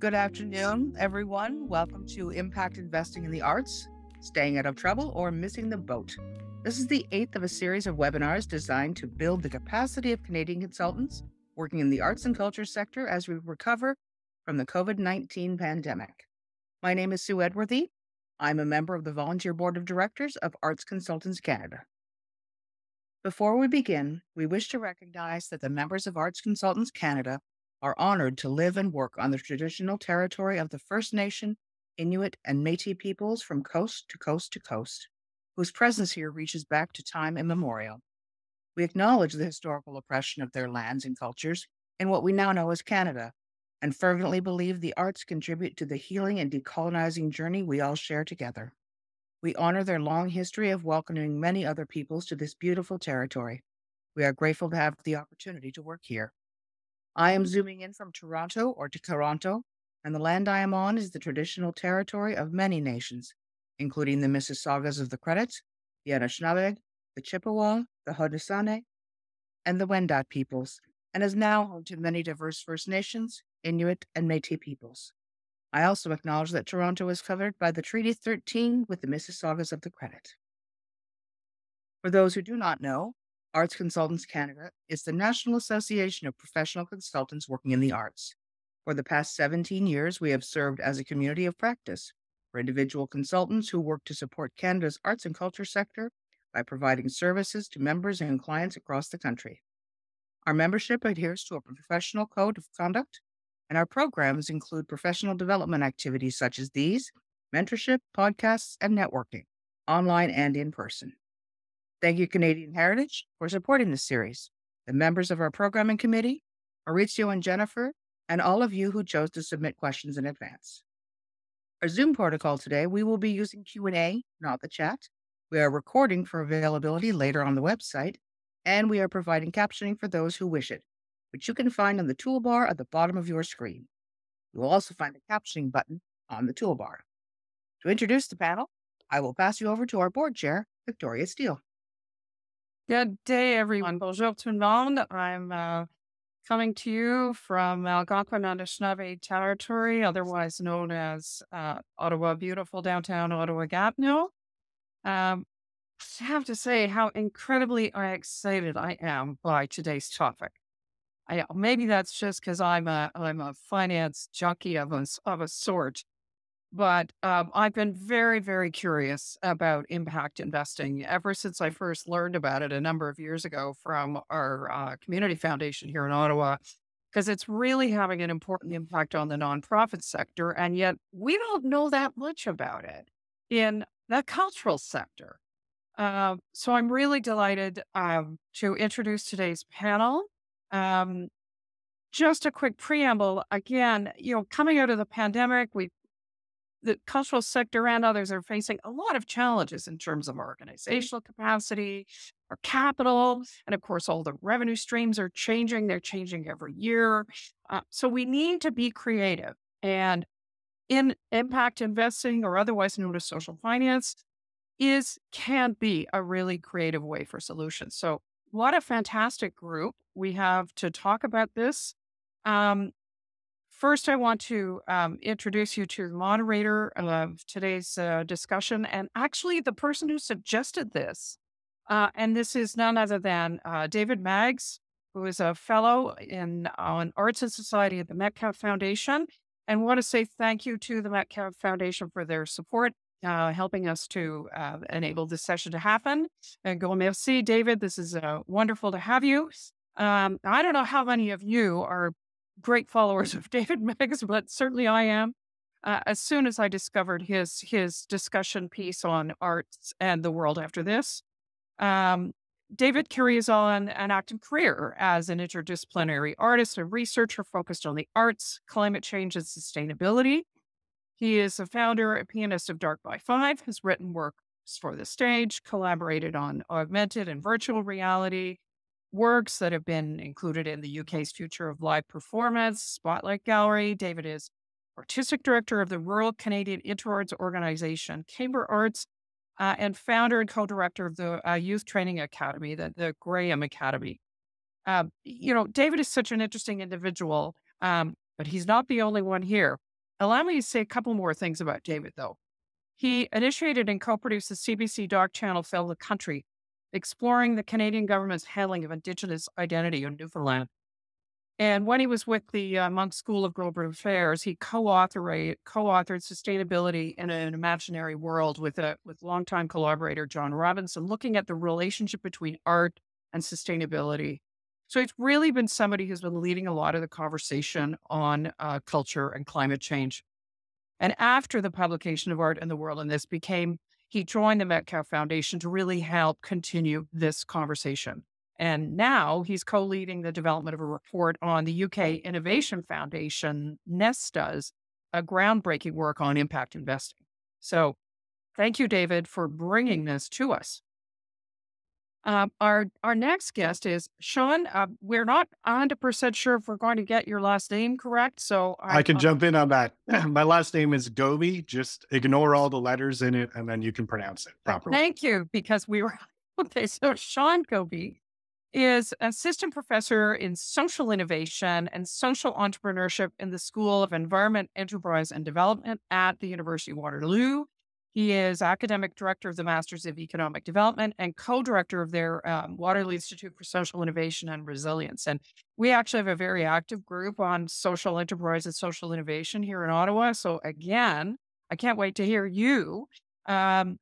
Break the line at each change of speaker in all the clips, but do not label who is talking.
Good afternoon, everyone. Welcome to Impact Investing in the Arts, Staying Out of Trouble, or Missing the Boat. This is the eighth of a series of webinars designed to build the capacity of Canadian consultants working in the arts and culture sector as we recover from the COVID-19 pandemic. My name is Sue Edworthy. I'm a member of the Volunteer Board of Directors of Arts Consultants Canada. Before we begin, we wish to recognize that the members of Arts Consultants Canada are honored to live and work on the traditional territory of the First Nation, Inuit, and Métis peoples from coast to coast to coast, whose presence here reaches back to time immemorial. We acknowledge the historical oppression of their lands and cultures in what we now know as Canada, and fervently believe the arts contribute to the healing and decolonizing journey we all share together. We honor their long history of welcoming many other peoples to this beautiful territory. We are grateful to have the opportunity to work here. I am zooming in from Toronto or Toronto, and the land I am on is the traditional territory of many nations, including the Mississaugas of the Credit, the Anishinaabe, the Chippewa, the Haudenosaunee, and the Wendat peoples, and is now home to many diverse First Nations, Inuit, and Métis peoples. I also acknowledge that Toronto is covered by the Treaty 13 with the Mississaugas of the Credit. For those who do not know, Arts Consultants Canada is the National Association of Professional Consultants working in the arts. For the past 17 years, we have served as a community of practice for individual consultants who work to support Canada's arts and culture sector by providing services to members and clients across the country. Our membership adheres to a professional code of conduct, and our programs include professional development activities such as these, mentorship, podcasts, and networking, online and in person. Thank you, Canadian Heritage, for supporting this series, the members of our programming committee, Maurizio and Jennifer, and all of you who chose to submit questions in advance. Our Zoom protocol today, we will be using Q&A, not the chat. We are recording for availability later on the website, and we are providing captioning for those who wish it, which you can find on the toolbar at the bottom of your screen. You will also find the captioning button on the toolbar. To introduce the panel, I will pass you over to our board chair, Victoria Steele.
Good day, everyone. Bonjour tout le monde. I'm coming to you from Algonquin Anishinaabe territory, otherwise known as Ottawa, beautiful downtown Ottawa-Gatineau. I have to say how incredibly excited I am by today's topic. Maybe that's just because I'm a finance junkie of a sort, but I've been very, very curious about impact investing ever since I first learned about it a number of years ago from our community foundation here in Ottawa, because it's really having an important impact on the nonprofit sector, and yet we don't know that much about it in the cultural sector. So I'm really delighted to introduce today's panel. Just a quick preamble. Again, coming out of the pandemic, the cultural sector and others are facing a lot of challenges in terms of organizational capacity or capital. And of course, all the revenue streams are changing. They're changing every year. So we need to be creative. And in impact investing, or otherwise known as social finance, can be a really creative way for solutions. So what a fantastic group we have to talk about this. First, I want to introduce you to the moderator of today's discussion, and actually the person who suggested this. And this is none other than David Maggs, who is a fellow on Arts and Society at the Metcalfe Foundation. And want to say thank you to the Metcalfe Foundation for their support, helping us to enable this session to happen. And go merci, David. This is wonderful to have you. I don't know how many of you are great followers of David Meggs, but certainly I am. As soon as I discovered his discussion piece on arts and the world after this, David carries on an active career as an interdisciplinary artist and researcher focused on the arts, climate change, and sustainability. He is a founder and pianist of Dark by Five, has written works for the stage, collaborated on augmented and virtual reality, works that have been included in the UK's Future of Live Performance Spotlight Gallery. David is artistic director of the Rural Canadian Interarts Organization, Camber Arts, and founder and co-director of the Youth Training Academy, the Graham Academy. David is such an interesting individual, but he's not the only one here. Allow me to say a couple more things about David, though. He initiated and co-produced the CBC Doc channel film The Country, exploring the Canadian government's handling of Indigenous identity in Newfoundland. And when he was with the Monk School of Global Affairs, he co-authored Sustainability in an Imaginary World with longtime collaborator John Robinson, looking at the relationship between art and sustainability. So it's really been somebody who's been leading a lot of the conversation on culture and climate change. And after the publication of Art in the World and this he joined the Metcalf Foundation to really help continue this conversation. And now he's co-leading the development of a report on the UK Innovation Foundation, Nesta's groundbreaking work on impact investing. So thank you, David, for bringing this to us. Our next guest is Sean. We're not 100% sure if we're going to get your last name correct. So
I can jump in on that. My last name is Gobi. Just ignore all the letters in it and then you can pronounce it properly.
Thank you, because we were okay. So Sean Gobi is assistant professor in social innovation and social entrepreneurship in the School of Environment, Enterprise and Development at the University of Waterloo. He is academic director of the Masters of Economic Development and co-director of their Waterloo Institute for Social Innovation and Resilience. And we actually have a very active group on social enterprise and social innovation here in Ottawa. So again, I can't wait to hear you.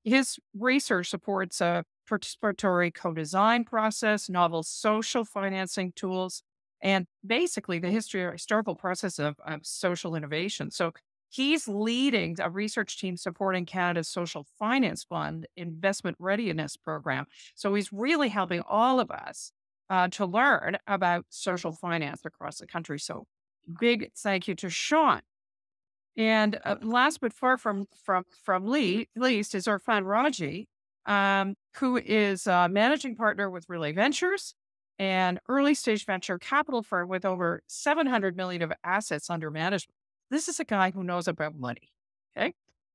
His research supports a participatory co-design process, novel social financing tools, and basically the historical process of social innovation. So he's leading a research team supporting Canada's Social Finance Fund Investment Readiness Program. So he's really helping all of us to learn about social finance across the country. So big thank you to Sean. And last but far from least is Irfan Raji, who is a managing partner with Relay Ventures, an early stage venture capital firm with over 700 million of assets under management. This is a guy who knows about money. Okay.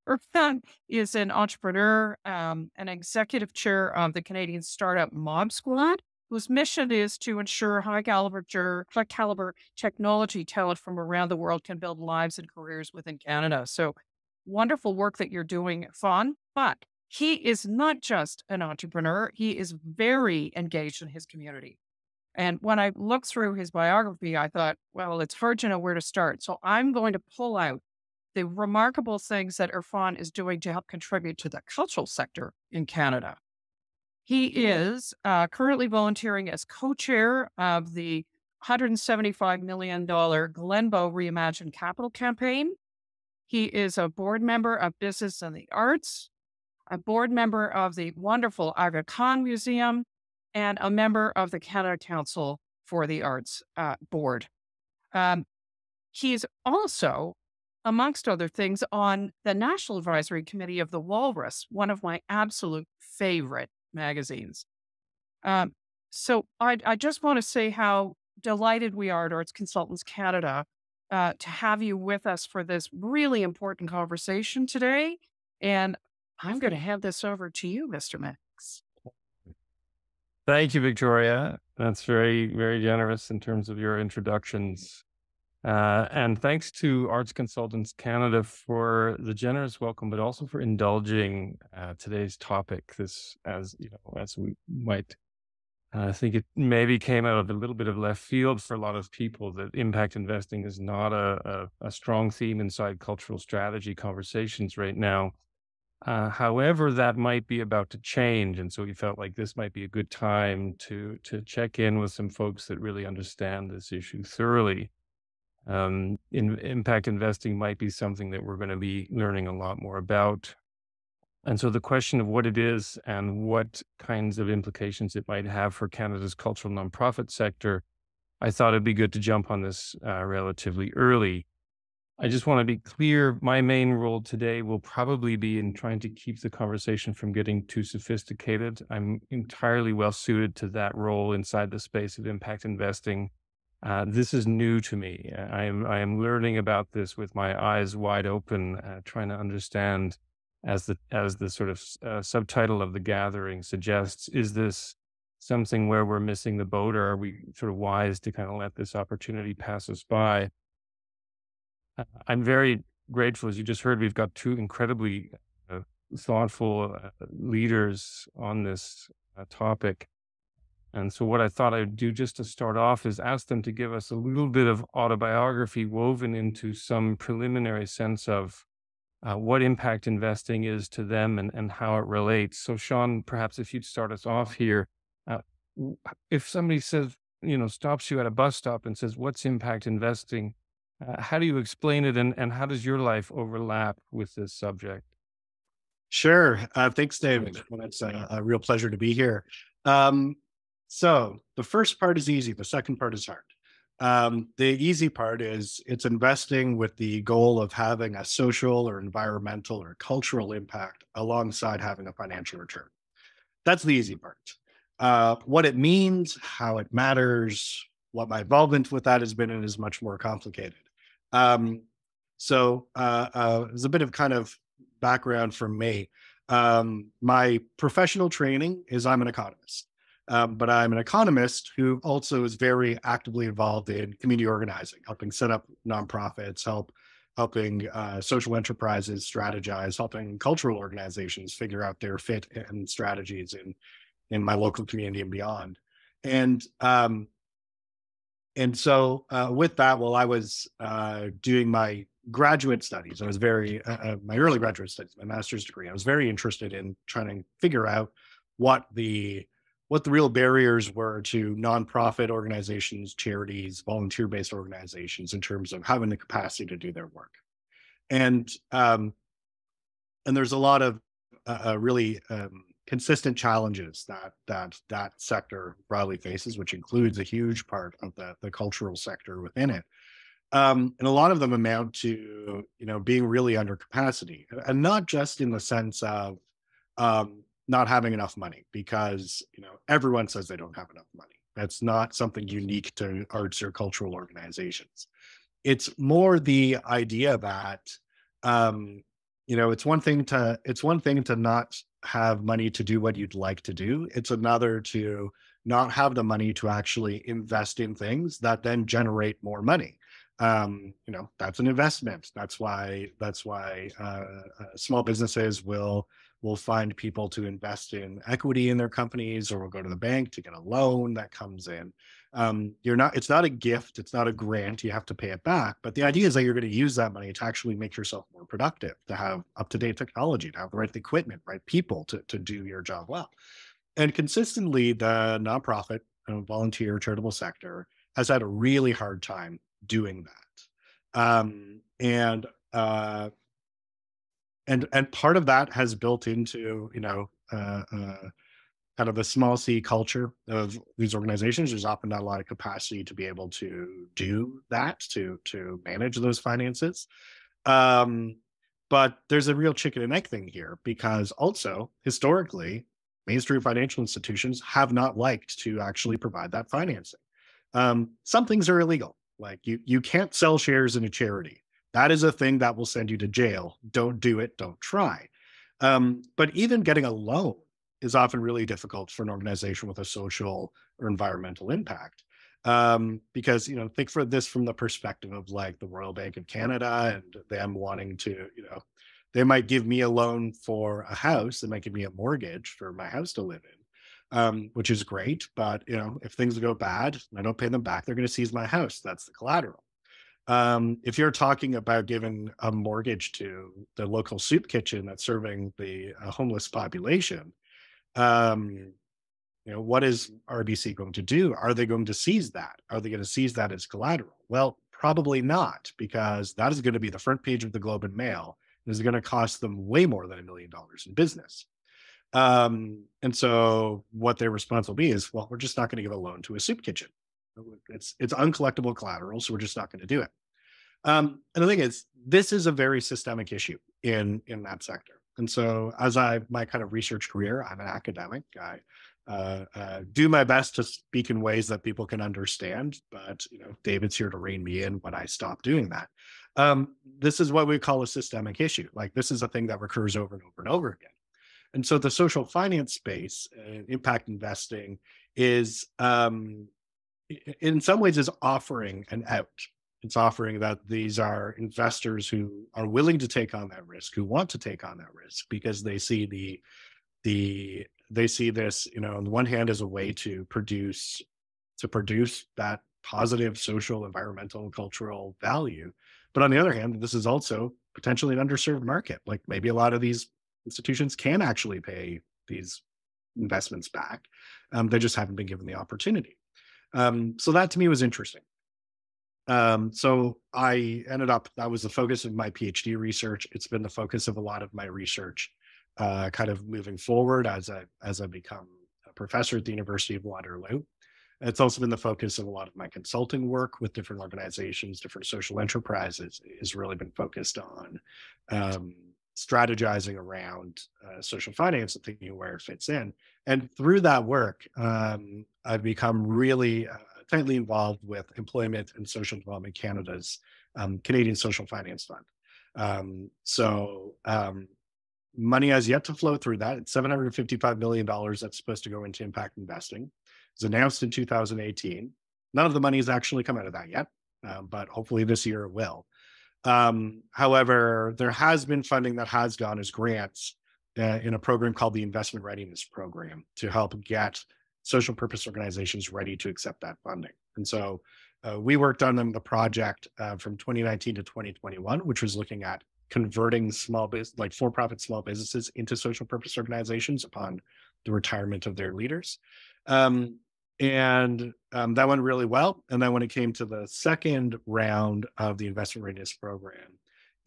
Irfan is an entrepreneur, an executive chair of the Canadian startup Mob Squad, whose mission is to ensure high caliber technology talent from around the world can build lives and careers within Canada. So wonderful work that you're doing, Fawn. But he is not just an entrepreneur. He is very engaged in his community. And when I looked through his biography, I thought, well, it's hard to know where to start. So I'm going to pull out the remarkable things that Irfan is doing to help contribute to the cultural sector in Canada. He is currently volunteering as co-chair of the $175 million Glenbow Reimagined Capital campaign. He is a board member of Business and the Arts, a board member of the wonderful Aga Khan Museum, and a member of the Canada Council for the Arts board. He's also, amongst other things, on the National Advisory Committee of The Walrus, one of my absolute favorite magazines. So I just want to say how delighted we are at Arts Consultants Canada to have you with us for this really important conversation today. And I'm going to hand this over to you, Mr. Max.
Thank you, Victoria. That's very, very generous in terms of your introductions. And thanks to Arts Consultants Canada for the generous welcome, but also for indulging today's topic. This, as you know, as we might think, it maybe came out of a little bit of left field for a lot of people. That impact investing is not a strong theme inside cultural strategy conversations right now. However, that might be about to change, and so we felt like this might be a good time to check in with some folks that really understand this issue thoroughly. Impact investing might be something that we're going to be learning a lot more about. And so the question of what it is and what kinds of implications it might have for Canada's cultural nonprofit sector, I thought it'd be good to jump on this relatively early. I just want to be clear, my main role today will probably be in trying to keep the conversation from getting too sophisticated. I'm entirely well suited to that role inside the space of impact investing. This is new to me. I am learning about this with my eyes wide open, trying to understand, as the sort of subtitle of the gathering suggests, is this something where we're missing the boat, or are we sort of wise to kind of let this opportunity pass us by? I'm very grateful, as you just heard, we've got two incredibly thoughtful leaders on this topic. And so what I thought I'd do just to start off is ask them to give us a little bit of autobiography woven into some preliminary sense of what impact investing is to them and how it relates. So Sean, perhaps if you'd start us off here, if somebody says, stops you at a bus stop and says, what's impact investing? How do you explain it, and how does your life overlap with this subject?
Sure. Thanks, David. Well, it's a real pleasure to be here. So the first part is easy. The second part is hard. The easy part is it's investing with the goal of having a social or environmental or cultural impact alongside having a financial return. That's the easy part. What it means, how it matters, what my involvement with that has been, and is much more complicated. So there's a bit of kind of background from me. My professional training is I'm an economist, but I'm an economist who also is very actively involved in community organizing, helping set up nonprofits, helping social enterprises strategize, helping cultural organizations figure out their fit and strategies in my local community and beyond. And so with that, while I was doing my graduate studies, I was my early graduate studies, my master's degree, I was very interested in trying to figure out what the real barriers were to nonprofit organizations, charities, volunteer-based organizations in terms of having the capacity to do their work. And there's a lot of really consistent challenges that sector broadly faces, which includes a huge part of the cultural sector within it. And a lot of them amount to, being really under capacity, and not just in the sense of not having enough money, because, everyone says they don't have enough money. That's not something unique to arts or cultural organizations. It's more the idea that, it's one thing to not have money to do what you'd like to do. It's another to not have the money to actually invest in things that then generate more money. That's an investment. That's why small businesses will find people to invest in equity in their companies, or will go to the bank to get a loan that comes in. It's not a gift. It's not a grant. You have to pay it back. But the idea is that you're going to use that money to actually make yourself more productive, to have up-to-date technology, to have the right equipment, right people to do your job well. And consistently, the nonprofit, volunteer, charitable sector has had a really hard time doing that. And part of that has built into, kind of the small c culture of these organizations. There's often not a lot of capacity to be able to do that, to manage those finances. But there's a real chicken and egg thing here, because also historically, mainstream financial institutions have not liked to actually provide that financing. Some things are illegal. Like you can't sell shares in a charity. That is a thing that will send you to jail. Don't do it. Don't try. But even getting a loan is often really difficult for an organization with a social or environmental impact. Because, think for this from the perspective of like the Royal Bank of Canada and them wanting to, they might give me a loan for a house. They might give me a mortgage for my house to live in, which is great. But, if things go bad and I don't pay them back, they're going to seize my house. That's the collateral. If you're talking about giving a mortgage to the local soup kitchen that's serving the homeless population, what is RBC going to do? Are they going to seize that? Are they going to seize that as collateral? Well, probably not, because that is going to be the front page of the Globe and Mail. It is going to cost them way more than $1 million in business. And so what their response will be is, well, we're just not going to give a loan to a soup kitchen. It's uncollectible collateral, so we're just not going to do it. And the thing is, this is a very systemic issue in that sector. And so as my kind of research career, I'm an academic. I do my best to speak in ways that people can understand, but David's here to rein me in when I stop doing that. This is what we call a systemic issue. Like, this is a thing that recurs over and over and over again. And so the social finance space, impact investing, is in some ways is offering an out. It's offering that these are investors who are willing to take on that risk, who want to take on that risk because they see they see this, on the one hand as a way to produce that positive social, environmental, cultural value. But on the other hand, this is also potentially an underserved market. Like maybe a lot of these institutions can actually pay these investments back. They just haven't been given the opportunity. So that to me was interesting. So I ended up, that was the focus of my PhD research. It's been the focus of a lot of my research, kind of moving forward as I become a professor at the University of Waterloo. It's also been the focus of a lot of my consulting work with different organizations, different social enterprises, has really been focused on strategizing around social finance and thinking where it fits in. And through that work, I've become really tightly involved with Employment and Social Development Canada's Canadian Social Finance Fund. Money has yet to flow through that. It's $755 million that's supposed to go into impact investing. It was announced in 2018. None of the money has actually come out of that yet, but hopefully this year it will. However, there has been funding that has gone as grants in a program called the Investment Readiness Program to help get social purpose organizations ready to accept that funding. And so we worked on the project from 2019 to 2021, which was looking at converting for-profit small businesses into social purpose organizations upon the retirement of their leaders. And that went really well. And then when it came to the second round of the Investment Readiness Program,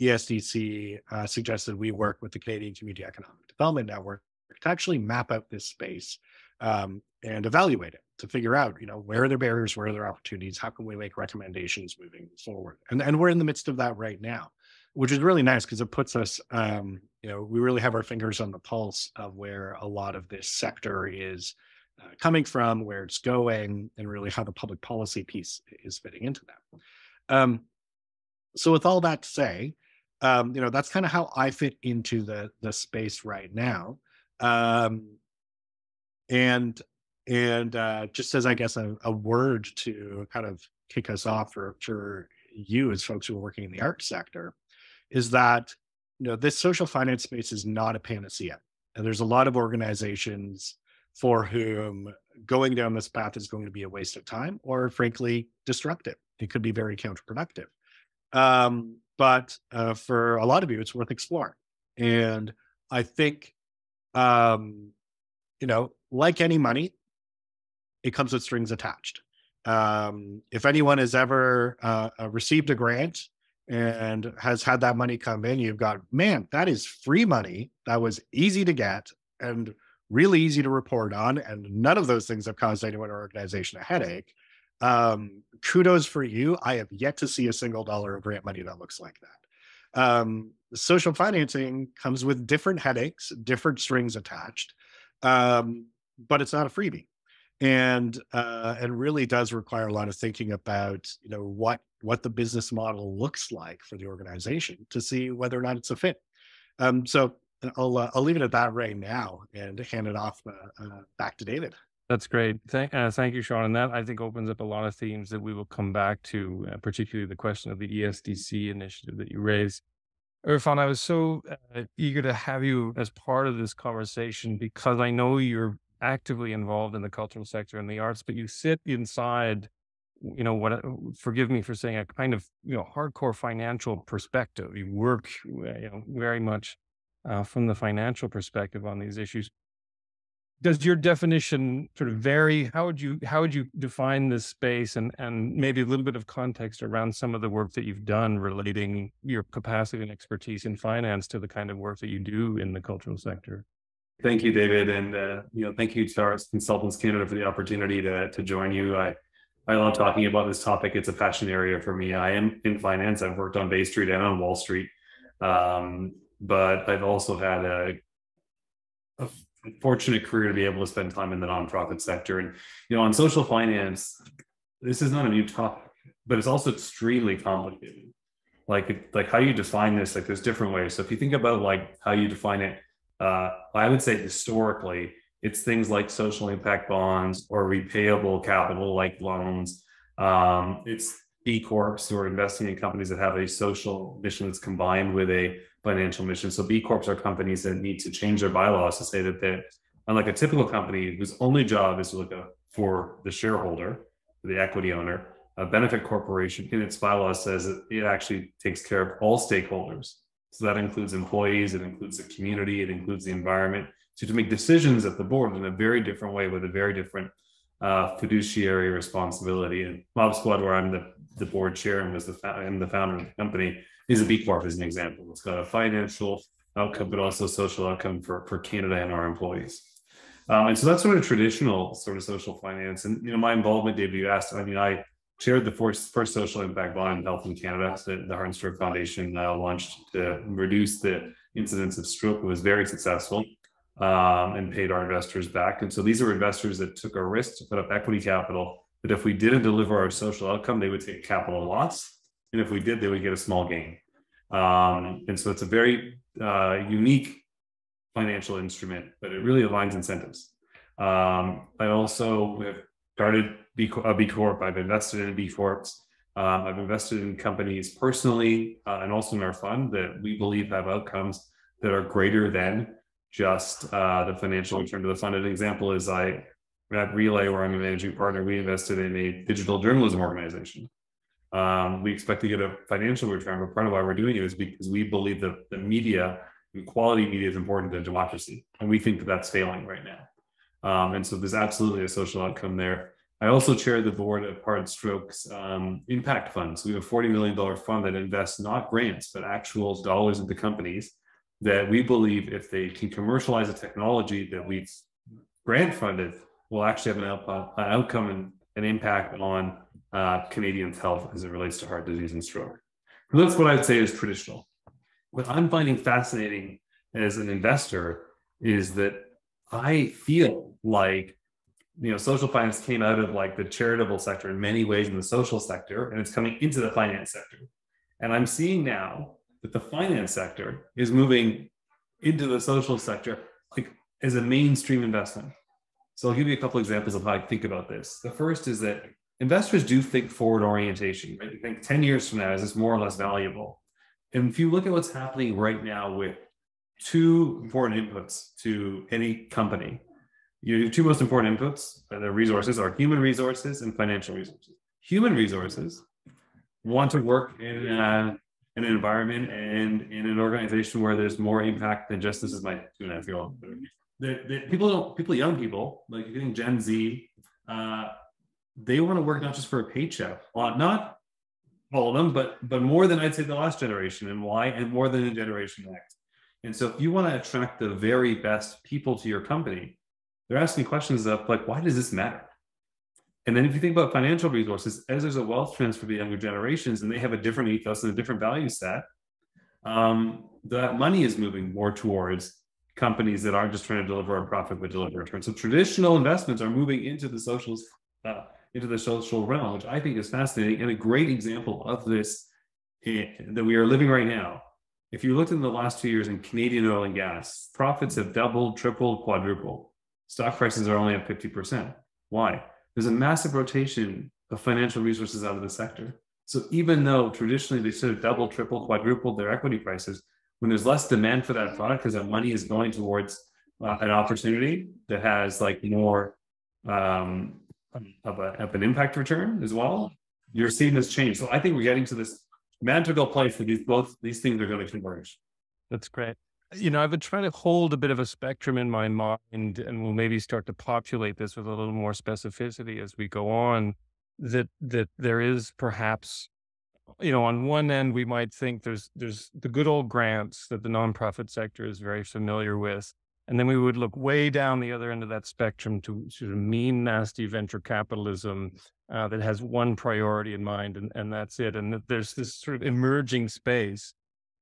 ESDC suggested we work with the Canadian Community Economic Development Network to actually map out this space and evaluate it to figure out, where are their barriers, where are their opportunities, how can we make recommendations moving forward? And we're in the midst of that right now, which is really nice because it puts us, we really have our fingers on the pulse of where a lot of this sector is coming from, where it's going, and really how the public policy piece is fitting into that. So with all that to say, that's kind of how I fit into the space right now. And just as I guess a word to kind of kick us off for you as folks who are working in the arts sector, is that this social finance space is not a panacea, and there's a lot of organizations for whom going down this path is going to be a waste of time, or frankly destructive. It could be very counterproductive. But for a lot of you, it's worth exploring. And I think, like any money, it comes with strings attached. If anyone has ever received a grant and has had that money come in, you've got, man, that is free money. That was easy to get and really easy to report on. And none of those things have caused anyone or organization a headache. Kudos for you. I have yet to see a single dollar of grant money that looks like that. Social financing comes with different headaches, different strings attached, but it's not a freebie. And really does require a lot of thinking about, what the business model looks like for the organization to see whether or not it's a fit. So I'll leave it at that right now and hand it off back to David.
That's great. Thank you, Sean. And that, I think, opens up a lot of themes that we will come back to, particularly the question of the ESDC initiative that you raised. Irfan, I was so eager to have you as part of this conversation because I know you're actively involved in the cultural sector and the arts, but you sit inside, forgive me for saying, a kind of, hardcore financial perspective. You work, very much from the financial perspective on these issues. Does your definition sort of vary? How would you define this space and maybe a little bit of context around some of the work that you've done relating your capacity and expertise in finance to the kind of work that you do in the cultural sector?
Thank you, David. And, thank you to Arts Consultants Canada for the opportunity to join you. I love talking about this topic. It's a passion area for me. I am in finance. I've worked on Bay Street and on Wall Street. But I've also had a fortunate career to be able to spend time in the nonprofit sector. And, on social finance, this is not a new topic, but it's also extremely complicated. Like how you define this, there's different ways. So if you think about how you define it, I would say historically, it's things like social impact bonds or repayable capital like loans. It's B Corps who are investing in companies that have a social mission that's combined with a financial mission. So B Corps are companies that need to change their bylaws to say that they, unlike a typical company whose only job is to look for the shareholder, the equity owner, a benefit corporation in its bylaws says that it actually takes care of all stakeholders. So that includes employees, it includes the community, it includes the environment. So to make decisions at the board in a very different way with a very different fiduciary responsibility. And Mob Squad, where I'm the board chair and I'm the founder of the company, is a B Corp as an example. It's got a financial outcome, but also social outcome for Canada and our employees. And so that's sort of traditional sort of social finance. And, you know, my involvement, David, you asked, I mean, I chaired the first social impact bond in health in Canada that the Heart and Stroke Foundation launched to reduce the incidence of stroke. It was very successful and paid our investors back. And so these are investors that took a risk to put up equity capital, that if we didn't deliver our social outcome, they would take a capital loss. And if we did, they would get a small gain. And so it's a very unique financial instrument, but it really aligns incentives. I also have started a B Corp. I've invested in B Corps. I've invested in companies personally and also in our fund that we believe have outcomes that are greater than just the financial return to the fund. An example is at Relay, where I'm a managing partner, we invested in a digital journalism organization. We expect to get a financial return, but part of why we're doing it is because we believe that the media and quality media is important to democracy. And we think that that's failing right now. And so there's absolutely a social outcome there. I also chair the board of Heart and Stroke's impact funds. We have a $40 million fund that invests not grants, but actual dollars into companies that we believe if they can commercialize a technology that we've grant funded will actually have an outcome and an impact on Canadians' health as it relates to heart disease and stroke. So that's what I'd say is traditional. What I'm finding fascinating as an investor is that I feel like, you know, social finance came out of like the charitable sector in many ways in the social sector, and it's coming into the finance sector. And I'm seeing now that the finance sector is moving into the social sector like as a mainstream investment. So I'll give you a couple examples of how I think about this. The first is that investors do think forward orientation, right? They think 10 years from now, is this more or less valuable? And if you look at what's happening right now with two important inputs to any company, your two most important inputs, the resources, are human resources and financial resources. Human resources want to work in an environment and in an organization where there's more impact than just, this is my 2.5-year-old. Young people, like getting Gen Z, they want to work not just for a paycheck, not all of them, but more than I'd say the last generation, and why, and more than a generation X. And so if you want to attract the very best people to your company, they're asking questions of like, why does this matter? And then if you think about financial resources, as there's a wealth transfer to the younger generations, and they have a different ethos and a different value set, that money is moving more towards companies that aren't just trying to deliver a profit, but deliver a return. So traditional investments are moving into the social realm, which I think is fascinating, and a great example of this that we are living right now. If you looked in the last 2 years in Canadian oil and gas, profits have doubled, tripled, quadrupled. Stock prices are only up 50%. Why? There's a massive rotation of financial resources out of the sector. So even though traditionally they sort of double, triple, quadrupled their equity prices, when there's less demand for that product because that money is going towards an opportunity that has like more of an impact return as well, you're seeing this change. So I think we're getting to this magical place that both these things are going to converge.
That's great. You know, I've been trying to hold a bit of a spectrum in my mind, and we'll maybe start to populate this with a little more specificity as we go on, that there is perhaps, you know, on one end, we might think there's the good old grants that the nonprofit sector is very familiar with. And then we would look way down the other end of that spectrum to sort of mean, nasty venture capitalism that has one priority in mind, and that's it. And there's this sort of emerging space.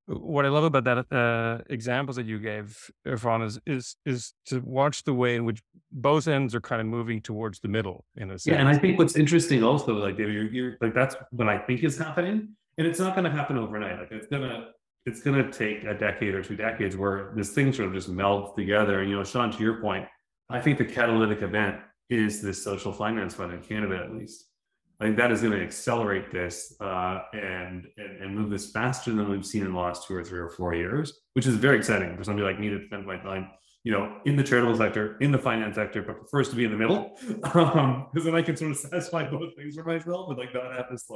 What I love about that examples that you gave, Irfan, is to watch the way in which both ends are kind of moving towards the middle in a sense.
Yeah, and I think what's interesting also, like David, you're like, that's what I think is happening, and it's not going to happen overnight. Like it's gonna take a decade or 2 decades where this thing sort of just melds together. And, you know, Sean, to your point, I think the catalytic event is this social finance fund in Canada, at least. I think that is going to accelerate this and move this faster than we've seen in the last 2 or 3 or 4 years, which is very exciting for somebody like me to spend my time, in the charitable sector, in the finance sector, but prefers to be in the middle, because then I can sort of satisfy both things for myself and like not have this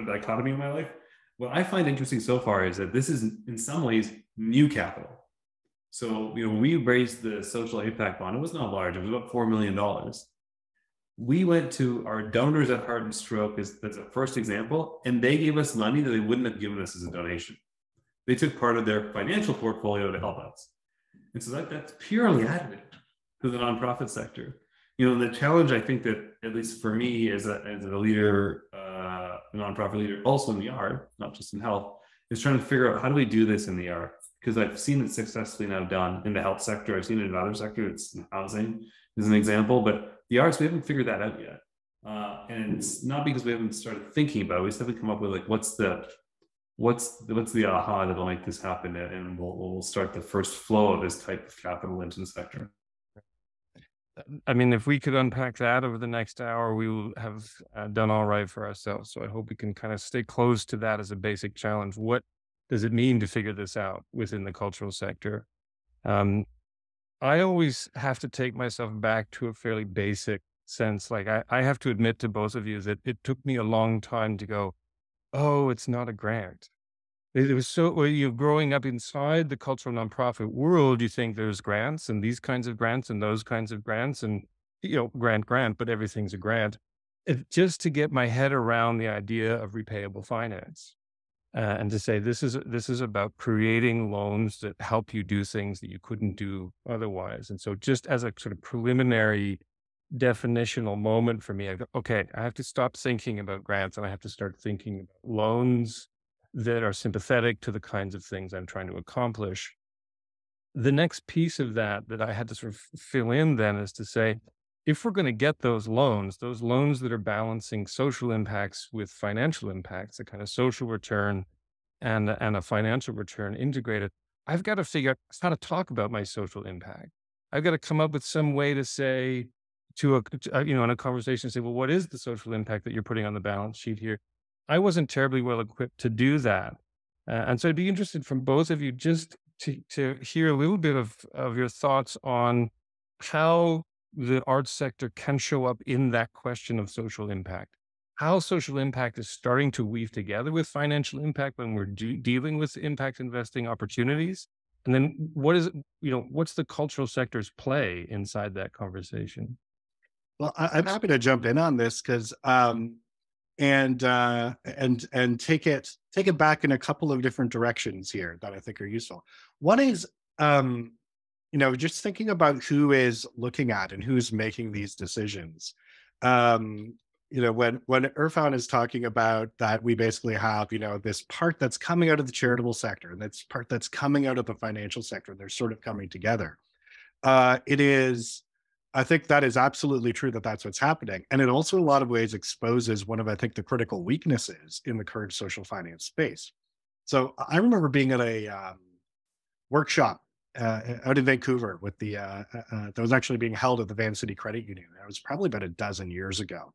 dichotomy in my life. What I find interesting so far is that this is in some ways new capital. So, we raised the social impact bond. It was not large. It was about $4 million. We went to our donors at Heart and Stroke as a first example, and they gave us money that they wouldn't have given us as a donation. They took part of their financial portfolio to help us. And so that's purely additive to the nonprofit sector. The challenge, I think, that at least for me as a leader, a nonprofit leader, also in the art, not just in health, is trying to figure out how do we do this in the art? Because I've seen it successfully now done in the health sector. I've seen it in other sectors. It's in housing is an example, but the arts, we haven't figured that out yet. And it's not because we haven't started thinking about it. We just haven't come up with what's the aha that'll make this happen, and we'll start the first flow of this type of capital into the sector.
I mean, if we could unpack that over the next hour, we will have done all right for ourselves. So I hope we can kind of stay close to that as a basic challenge. What does it mean to figure this out within the cultural sector? I always have to take myself back to a fairly basic sense. Like I have to admit to both of you that it took me a long time to go, oh, it's not a grant. It was you're growing up inside the cultural nonprofit world, you think there's grants and these kinds of grants and those kinds of grants and, grant, but everything's a grant. Just to get my head around the idea of repayable finance. And to say this is about creating loans that help you do things that you couldn't do otherwise. And so just as a sort of preliminary definitional moment for me, I go, okay, I have to stop thinking about grants and I have to start thinking about loans that are sympathetic to the kinds of things I'm trying to accomplish. The next piece of that I had to sort of fill in then is to say, if we're going to get those loans that are balancing social impacts with financial impacts, a kind of social return and a financial return integrated, I've got to figure out how to talk about my social impact. I've got to come up with some way to say in a conversation, say, well, what is the social impact that you're putting on the balance sheet here? I wasn't terribly well equipped to do that. And so I'd be interested from both of you just to hear a little bit of your thoughts on how the arts sector can show up in that question of social impact. How social impact is starting to weave together with financial impact when we're dealing with impact investing opportunities. And then what's the cultural sector's play inside that conversation?
Well, I'm happy to jump in on this because and take it back in a couple of different directions here that I think are useful. One is just thinking about who is looking at and who's making these decisions. When Irfan is talking about that, we basically have this part that's coming out of the charitable sector and this part that's coming out of the financial sector. They're sort of coming together. I think that is absolutely true that that's what's happening. And it also in a lot of ways exposes one of, I think, the critical weaknesses in the current social finance space. So I remember being at a workshop out in Vancouver with that was actually being held at the Van City Credit Union. It was probably about a dozen years ago.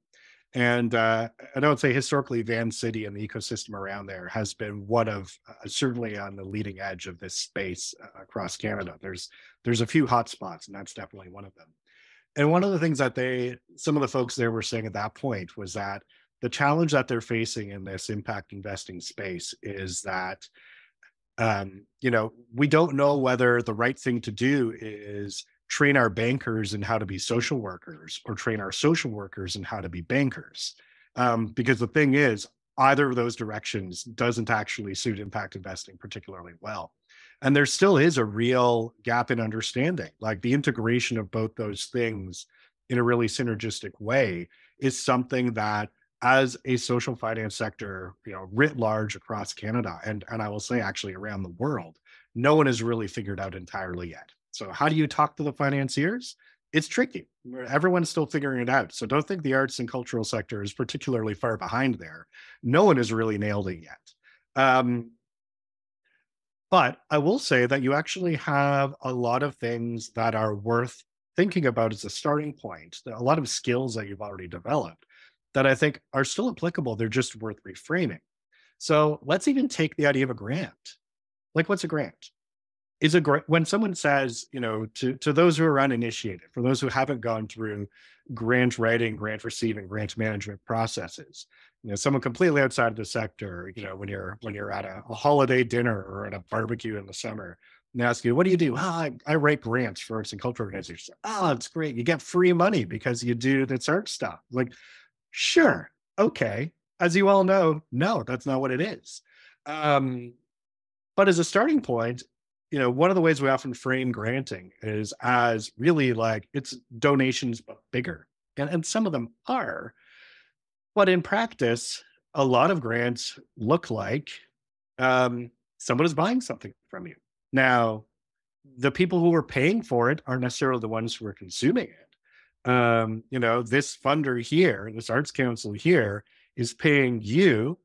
And I would say historically, Van City and the ecosystem around there has been one of certainly on the leading edge of this space across Canada. There's a few hot spots, and that's definitely one of them. And one of the things that some of the folks there were saying at that point was that the challenge that they're facing in this impact investing space is that, we don't know whether the right thing to do is train our bankers in how to be social workers or train our social workers in how to be bankers. Because the thing is, either of those directions doesn't actually suit impact investing particularly well. And there still is a real gap in understanding, like the integration of both those things in a really synergistic way is something that as a social finance sector, writ large across Canada, and I will say actually around the world, no one has really figured out entirely yet. So how do you talk to the financiers? It's tricky. Everyone's still figuring it out. So don't think the arts and cultural sector is particularly far behind there. No one has really nailed it yet. But I will say that you actually have a lot of things that are worth thinking about as a starting point, a lot of skills that you've already developed that I think are still applicable. They're just worth reframing. So let's even take the idea of a grant. Like, what's a grant? Is a grant when someone says, to those who are uninitiated, for those who haven't gone through grant writing, grant receiving, grant management processes, someone completely outside of the sector, when you're at a holiday dinner or at a barbecue in the summer, and they ask you, what do you do? I write grants for arts and cultural organizations. Oh, it's great. You get free money because you do this art stuff. Like, sure, okay. As you all know, no, that's not what it is. But as a starting point, one of the ways we often frame granting is as really like it's donations, but bigger. And some of them are. But in practice, a lot of grants look like someone is buying something from you. Now, the people who are paying for it aren't necessarily the ones who are consuming it. This funder here, this arts council here, is paying your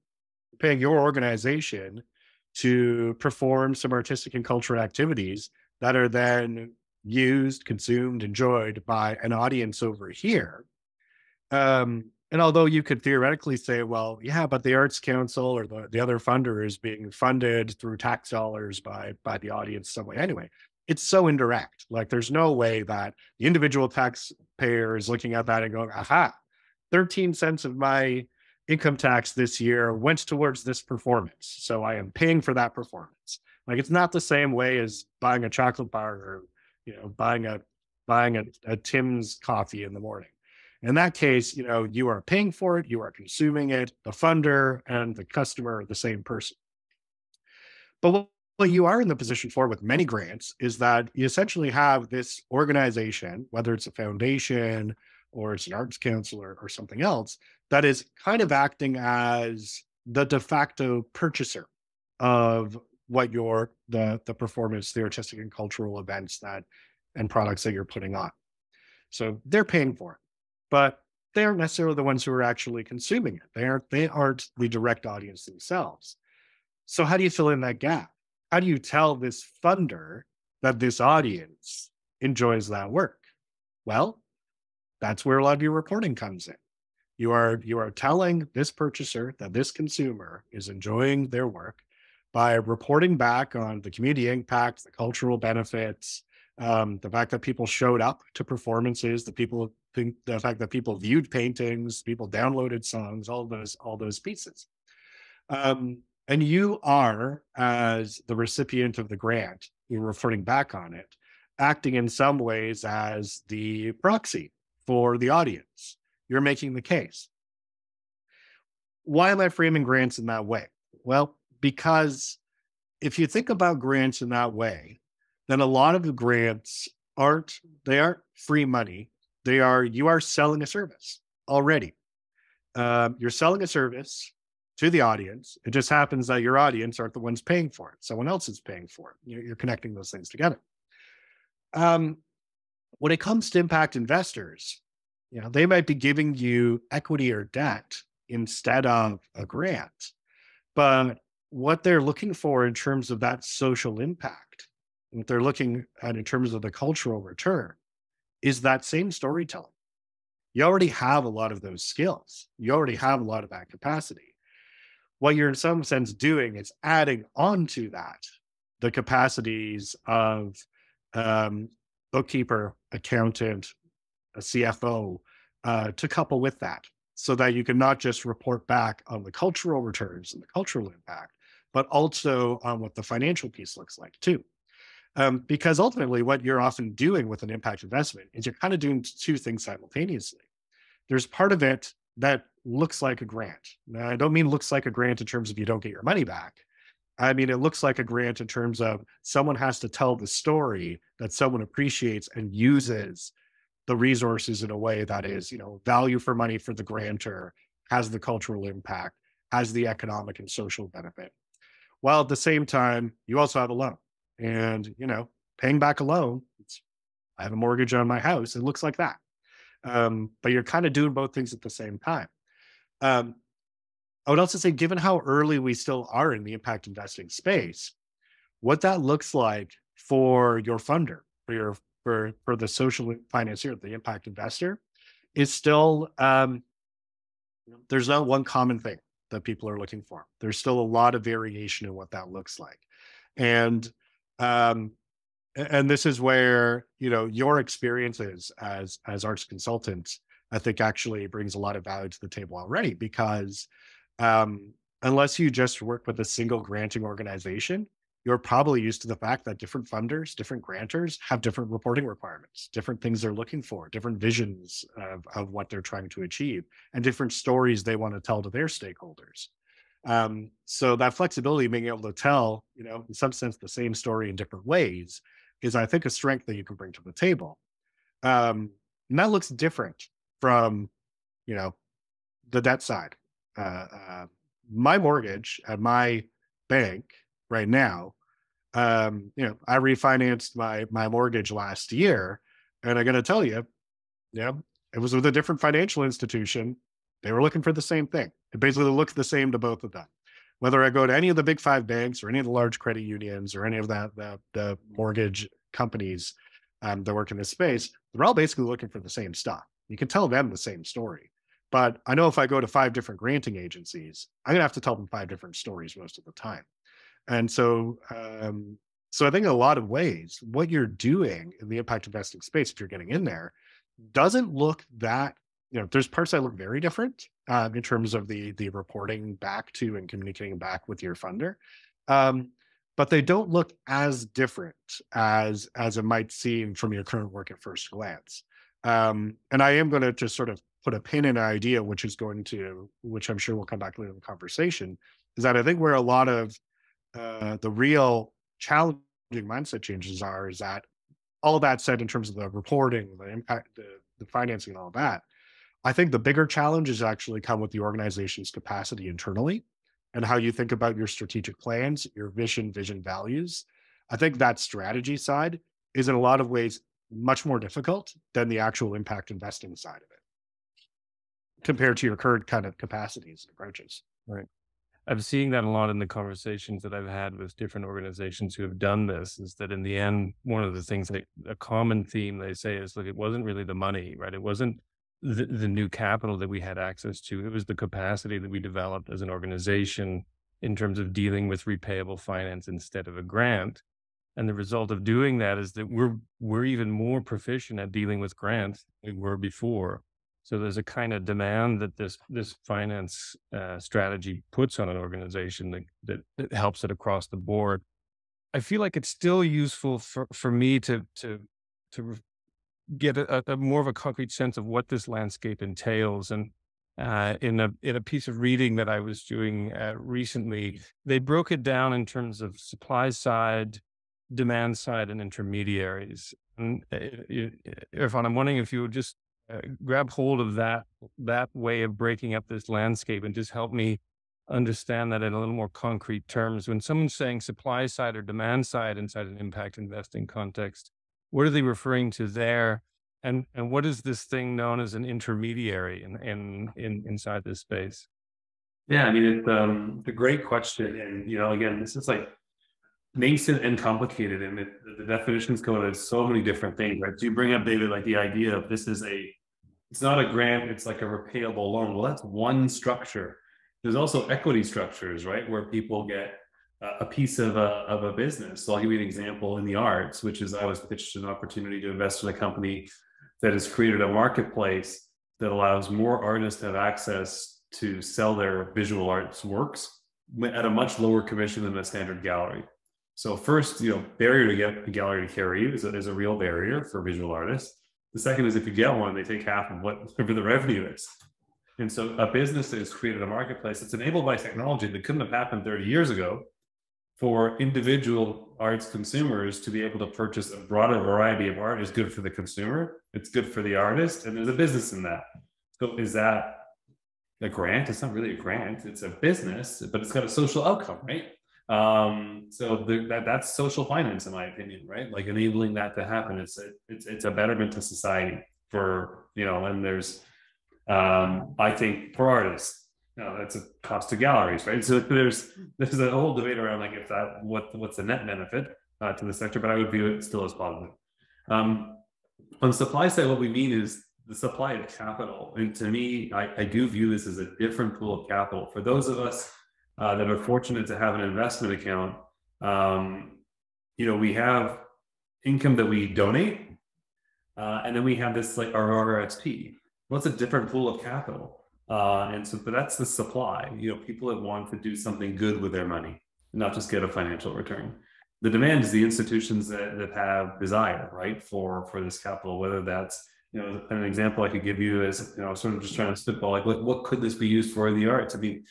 organization to perform some artistic and cultural activities that are then used, consumed, enjoyed by an audience over here. And although you could theoretically say, well, yeah, but the Arts Council or the other funder is being funded through tax dollars by the audience some way anyway, it's so indirect. Like, there's no way that the individual taxpayer is looking at that and going, aha, 13 cents of my income tax this year went towards this performance, so I am paying for that performance. Like, it's not the same way as buying a chocolate bar or buying a Tim's coffee in the morning. In that case, you are paying for it, you are consuming it. The funder and the customer are the same person. But what you are in the position for with many grants is that you essentially have this organization, whether it's a foundation or it's an arts council or something else, that is kind of acting as the de facto purchaser of what the performance, the artistic and cultural events and products that you're putting on. So they're paying for it, but they aren't necessarily the ones who are actually consuming it. They aren't the direct audience themselves. So how do you fill in that gap? How do you tell this funder that this audience enjoys that work? Well, that's where a lot of your reporting comes in. You are telling this purchaser that this consumer is enjoying their work by reporting back on the community impact, the cultural benefits, the fact that people showed up to performances, the fact that people viewed paintings, people downloaded songs, all those pieces. And you are, as the recipient of the grant, you're reporting back on it, acting in some ways as the proxy for the audience. You're making the case. Why am I framing grants in that way? Well, because if you think about grants in that way, then a lot of the grants aren't free money. You are selling a service already. You're selling a service to the audience. It just happens that your audience aren't the ones paying for it. Someone else is paying for it. You're connecting those things together. When it comes to impact investors, they might be giving you equity or debt instead of a grant. But what they're looking for in terms of that social impact, what they're looking at in terms of the cultural return, is that same storytelling. You already have a lot of those skills. You already have a lot of that capacity. What you're in some sense doing is adding on to that the capacities of bookkeeper, accountant, a CFO, to couple with that, so that you can not just report back on the cultural returns and the cultural impact, but also on what the financial piece looks like too. Because ultimately, what you're often doing with an impact investment is you're kind of doing two things simultaneously. There's part of it that looks like a grant. Now, I don't mean looks like a grant in terms of you don't get your money back. I mean, it looks like a grant in terms of someone has to tell the story that someone appreciates and uses the resources in a way that is, value for money for the grantor, has the cultural impact, has the economic and social benefit. While at the same time, you also have a loan. And, paying back a loan, I have a mortgage on my house. It looks like that. But you're kind of doing both things at the same time. I would also say, given how early we still are in the impact investing space, what that looks like for your funder, for for the social financier, the impact investor, is still there's not one common thing that people are looking for. There's still a lot of variation in what that looks like. And um, and this is where, your experiences as arts consultants, I think actually brings a lot of value to the table already, because unless you just work with a single granting organization, you're probably used to the fact that different funders, different grantors have different reporting requirements, different things they're looking for, different visions of what they're trying to achieve, and different stories they want to tell to their stakeholders. So that flexibility, being able to tell, in some sense, the same story in different ways, is, I think, a strength that you can bring to the table. And that looks different from, the debt side. My mortgage at my bank right now, I refinanced my mortgage last year, and I'm going to tell you, it was with a different financial institution. They were looking for the same thing. It basically looked the same to both of them. Whether I go to any of the big five banks or any of the large credit unions or any of the mortgage companies that work in this space, they're all basically looking for the same stuff. You can tell them the same story. But I know if I go to 5 different granting agencies, I'm going to have to tell them 5 different stories most of the time. And so I think in a lot of ways, what you're doing in the impact investing space, if you're getting in there, doesn't look that, there's parts that look very different in terms of the reporting back to and communicating back with your funder. But they don't look as different as it might seem from your current work at first glance. And I am going to just sort of put a pin in an idea, which I'm sure we'll come back later in the conversation, is that I think where a lot of the real challenging mindset changes are, is that all that said, in terms of the reporting, the impact, the financing, and all that, I think the bigger challenges actually come with the organization's capacity internally and how you think about your strategic plans, your vision, values. I think that strategy side is in a lot of ways much more difficult than the actual impact investing side of it, compared to your current kind of capacities and approaches.
Right. I'm seeing that a lot in the conversations that I've had with different organizations who have done this, is that in the end, one of the things a common theme they say is, look, it wasn't really the money, right? It wasn't the new capital that we had access to. It was the capacity that we developed as an organization in terms of dealing with repayable finance instead of a grant. And the result of doing that is that we're even more proficient at dealing with grants than we were before. So there's a kind of demand that this finance strategy puts on an organization that helps it across the board. I feel like it's still useful for me to get a more of a concrete sense of what this landscape entails. And in a piece of reading that I was doing recently, they broke it down in terms of supply side, demand side, and intermediaries. And Irfan, I'm wondering if you would just grab hold of that way of breaking up this landscape and just help me understand that in a little more concrete terms. When someone's saying supply side or demand side inside an impact investing context, what are they referring to there? And what is this thing known as an intermediary inside this space?
Yeah, I mean, it's a great question. And, again, this is like nascent and complicated, and the definitions go into so many different things, right? So you bring up, David, like the idea of it's not a grant, it's like a repayable loan. Well, that's one structure. There's also equity structures, right? Where people get a piece of a business. So I'll give you an example in the arts, which is I was pitched an opportunity to invest in a company that has created a marketplace that allows more artists to have access to sell their visual arts works at a much lower commission than a standard gallery. So first, barrier to get a gallery to carry you is a real barrier for visual artists. The second is, if you get one, they take half of whatever the revenue is. And so a business that has created a marketplace that's enabled by technology that couldn't have happened 30 years ago for individual arts consumers to be able to purchase a broader variety of art is good for the consumer. It's good for the artist, and there's a business in that. So is that a grant? It's not really a grant. It's a business, but it's got a social outcome, right? So that's social finance, in my opinion, right? Like enabling that to happen. It's a betterment to society for, and there's, I think for artists, that's a cost to galleries, right? So there's a whole debate around like what's the net benefit to the sector, but I would view it still as positive. On the supply side, what we mean is the supply of capital. And to me, I do view this as a different pool of capital. For those of us that are fortunate to have an investment account, we have income that we donate, and then we have this like our RRSP. Well, it's a different pool of capital. But that's the supply, people that want to do something good with their money, not just get a financial return. The demand is the institutions that have desire, right, for this capital, whether that's, an example I could give you is, sort of just trying to spitball, like what could this be used for in the arts? I mean,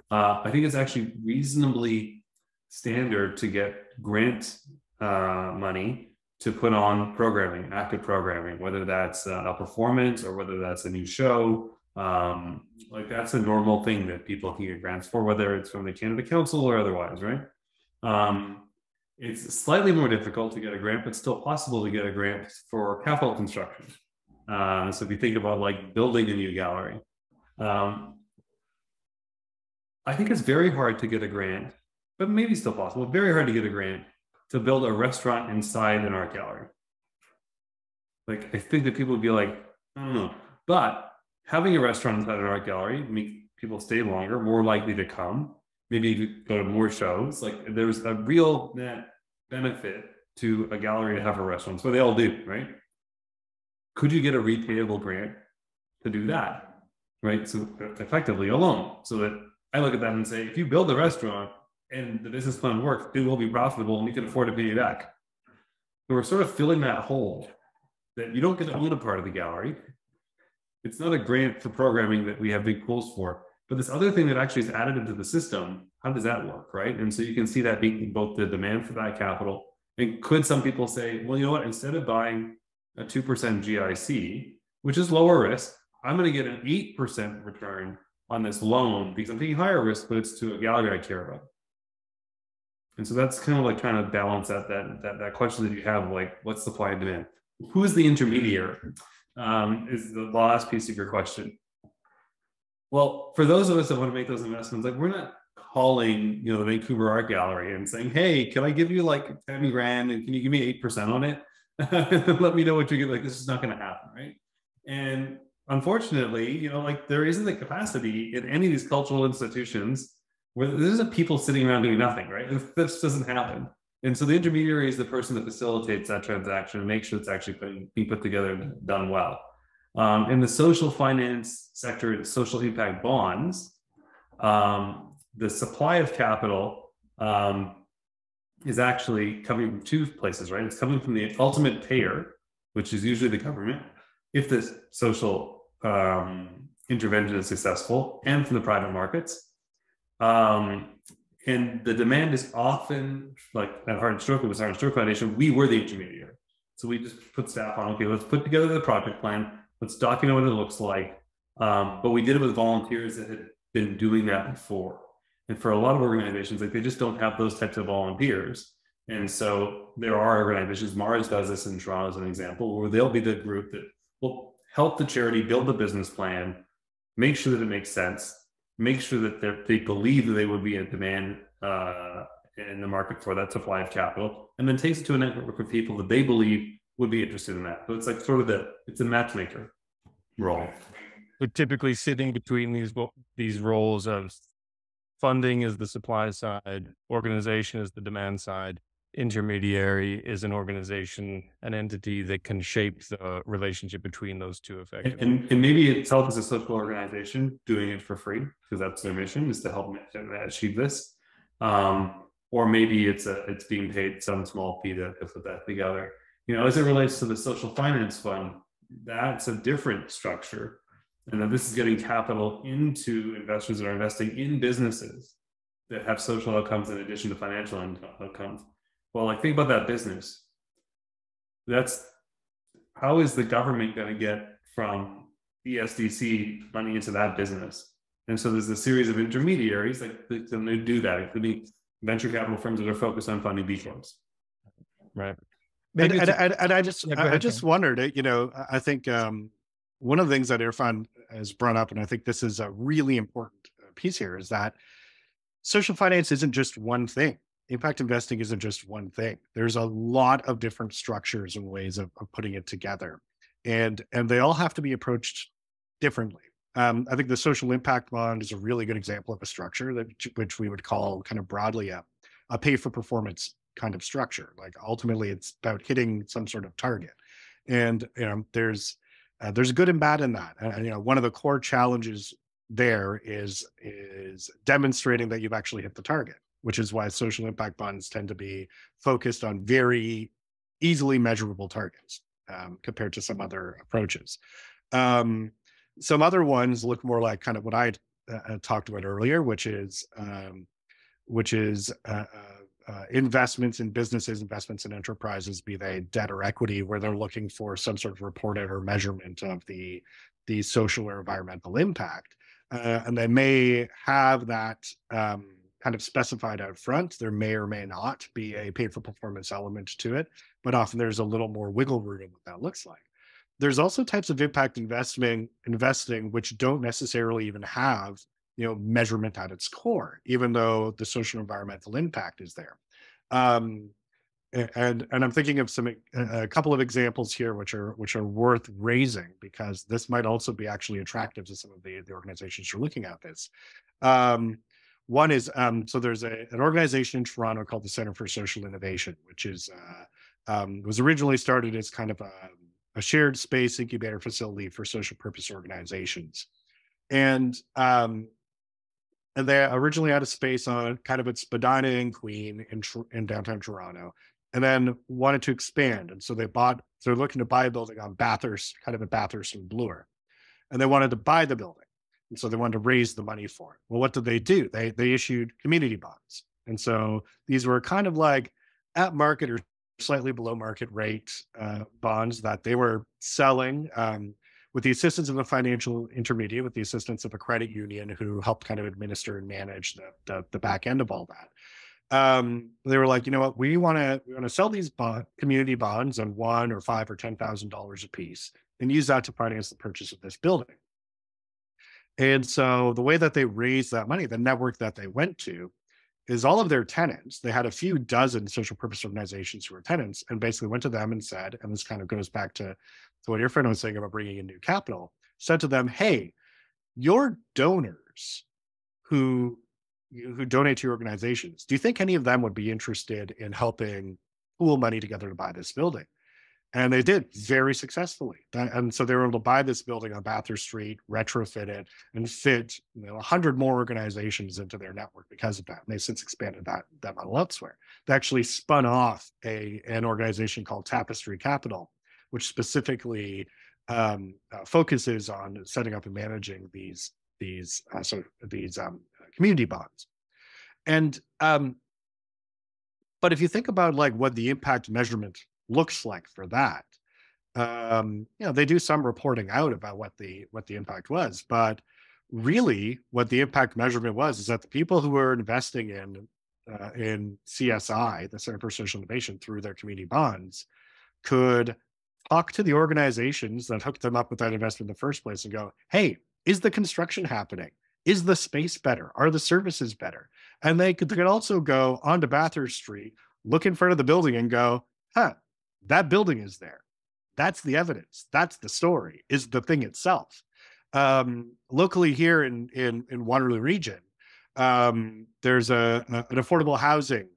I think it's actually reasonably standard to get grant money to put on programming, active programming, whether that's a performance or whether that's a new show. Like that's a normal thing that people can get grants for, whether it's from the Canada Council or otherwise, right? It's slightly more difficult to get a grant, but still possible to get a grant for capital construction. So if you think about like building a new gallery, I think it's very hard to get a grant, but maybe still possible, very hard to get a grant to build a restaurant inside an art gallery. Like, I think that people would be like, I don't know, but having a restaurant inside an art gallery makes people stay longer, more likely to come, maybe go to more shows. Like there's a real net benefit to a gallery to have a restaurant. So they all do, right? Could you get a repayable grant to do that, right? So effectively a loan. So that I look at that and say, if you build a restaurant and the business plan works, it will be profitable and you can afford to pay it back. So we're sort of filling that hole that you don't get to own a part of the gallery. It's not a grant for programming that we have big pools for, but this other thing that actually is added into the system, how does that work, right? And so you can see that being both the demand for that capital, and could some people say, well, you know what, instead of buying a 2% GIC, which is lower risk, I'm going to get an 8% return on this loan because I'm taking higher risk, but it's to a gallery I care about. And so that's kind of like trying to balance that question that you have, like what's supply and demand? Who's the intermediary? Is the last piece of your question. Well, for those of us that want to make those investments, like we're not calling, the Vancouver Art Gallery and saying, hey, can I give you like 10 grand and can you give me 8% on it? Let me know what you get. Like, this is not going to happen, right? And unfortunately, like there isn't the capacity in any of these cultural institutions where there isn't people sitting around doing nothing, right? This doesn't happen. And so the intermediary is the person that facilitates that transaction and makes sure it's actually being put together and done well. In the social finance sector, social impact bonds, the supply of capital is actually coming from two places, right? It's coming from the ultimate payer, which is usually the government, if the social intervention is successful, and from the private markets. And the demand is often, like at Heart and Stroke, it was Heart and Stroke Foundation, we were the intermediary. So we just put staff on, okay, let's put together the project plan, let's document what it looks like. But we did it with volunteers that had been doing that before. And for a lot of organizations, like they just don't have those types of volunteers. And so there are organizations, Mars does this in Toronto as an example, where they'll be the group that will help the charity build the business plan, make sure that it makes sense, make sure that they believe that they would be in demand in the market for that supply of capital, and then takes it to a network of people that they believe would be interested in that. So it's like sort of it's a matchmaker role.
But typically sitting between these roles of funding is the supply side, organization is the demand side, intermediary is an organization, an entity that can shape the relationship between those two effectively.
And maybe itself is a social organization doing it for free because that's their mission, is to help achieve this. Or maybe it's being paid some small fee to put that together. As it relates to the social finance fund, that's a different structure. And then this is getting capital into investors that are investing in businesses that have social outcomes in addition to financial outcomes. Well, like think about that business. How is the government going to get from the SDC money into that business? And so there's a series of intermediaries that do that, including venture capital firms that are focused on funding B Corps.
Right.
And I just wondered, I think one of the things that Irfan has brought up, and I think this is a really important piece here, is that social finance isn't just one thing. Impact investing isn't just one thing. There's a lot of different structures and ways of putting it together. and they all have to be approached differently. I think the social impact bond is a really good example of a structure that which we would call kind of broadly a pay for performance kind of structure. Like ultimately, it's about hitting some sort of target, and there's good and bad in that. And one of the core challenges there is demonstrating that you've actually hit the target, which is why social impact bonds tend to be focused on very easily measurable targets compared to some other approaches. Some other ones look more like kind of what I talked about earlier, which is investments in businesses, investments in enterprises, be they debt or equity, where they're looking for some sort of reported or measurement of the social or environmental impact. And they may have that kind of specified out front. There may or may not be a pay for performance element to it, but often there's a little more wiggle room in what that looks like. There's also types of impact investing which don't necessarily even have measurement at its core, even though the social environmental impact is there. And I'm thinking of a couple of examples here which are worth raising, because this might also be actually attractive to some of the organizations who are looking at this. One is so there's an organization in Toronto called the Center for Social Innovation, which is was originally started as kind of a shared space incubator facility for social purpose organizations, and they originally had a space on kind of at Spadina and Queen in downtown Toronto, and then wanted to expand. And so they're looking to buy a building on Bathurst, kind of at Bathurst and Bloor. And they wanted to buy the building. And so they wanted to raise the money for it. Well, what did they do? They issued community bonds. And so these were kind of like at market or slightly below market rate bonds that they were selling with the assistance of a financial intermediate, with the assistance of a credit union who helped kind of administer and manage the back end of all that. They were like, you know what, we want to sell these community bonds on $1,000 or $5,000 or $10,000 a piece and use that to finance the purchase of this building. And so the way that they raised that money, the network that they went to, is all of their tenants. They had a few dozen social purpose organizations who were tenants, and basically went to them and said, and this kind of goes back to what your friend was saying about bringing in new capital, said to them, hey, your donors who donate to your organizations, do you think any of them would be interested in helping pool money together to buy this building? And they did very successfully. And so they were able to buy this building on Bathurst Street, retrofit it, and fit 100 more organizations into their network because of that. And they've since expanded that model elsewhere. They actually spun off an organization called Tapestry Capital, which specifically focuses on setting up and managing these community bonds. And but if you think about like what the impact measurement looks like for that, they do some reporting out about what the impact was, but really what the impact measurement was is that the people who were investing in CSI, the Center for Social Innovation, through their community bonds, could talk to the organizations that hooked them up with that investment in the first place and go, hey, is the construction happening? Is the space better? Are the services better? And they could also go onto Bathurst Street, look in front of the building and go, that building is there. That's the evidence. That's the story, is the thing itself. Locally here in Waterloo region, there's an affordable housing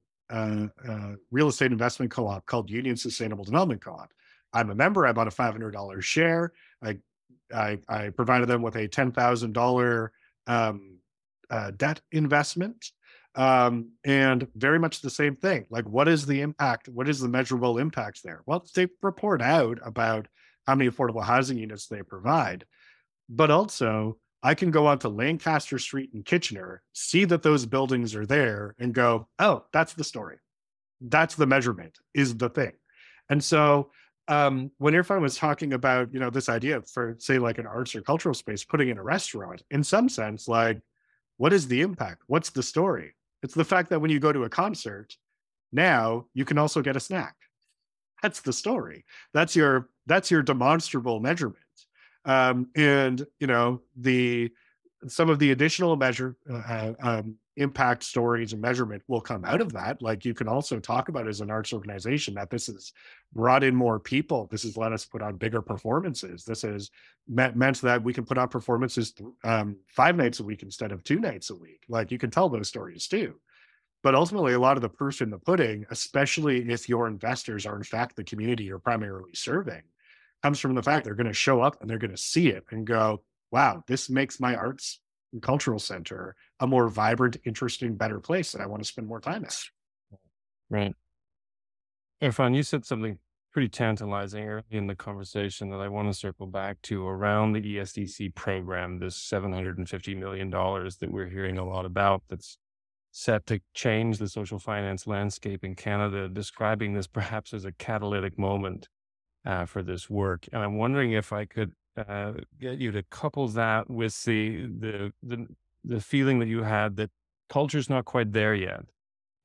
real estate investment co-op called Union Sustainable Development Co-op. I'm a member. I bought a $500 share. I provided them with a $10,000 debt investment. And very much the same thing. Like, what is the impact? What is the measurable impact there? Well, they report out about how many affordable housing units they provide, but also I can go onto Lancaster Street in Kitchener, see that those buildings are there and go, oh, that's the story. That's the measurement, is the thing. And so when Irfan was talking about, this idea for, say, like an arts or cultural space, putting in a restaurant, in some sense, like, what is the impact? What's the story? It's the fact that when you go to a concert, now you can also get a snack. That's the story. That's your demonstrable measurement. And some of the additional impact stories and measurement will come out of that. Like you can also talk about as an arts organization that this has brought in more people. This has let us put on bigger performances. This has meant that we can put on performances 5 nights a week instead of 2 nights a week. Like you can tell those stories too. But ultimately, a lot of the proof in the pudding, especially if your investors are in fact the community you're primarily serving, comes from the fact they're going to show up and they're going to see it and go, wow, this makes my arts and cultural center a more vibrant, interesting, better place that I want to spend more time at.
Right. Irfan, you said something pretty tantalizing early in the conversation that I want to circle back to around the ESDC program, this $750 million that we're hearing a lot about that's set to change the social finance landscape in Canada, describing this perhaps as a catalytic moment for this work. And I'm wondering if I could get you to couple that with the feeling that you had that culture's not quite there yet,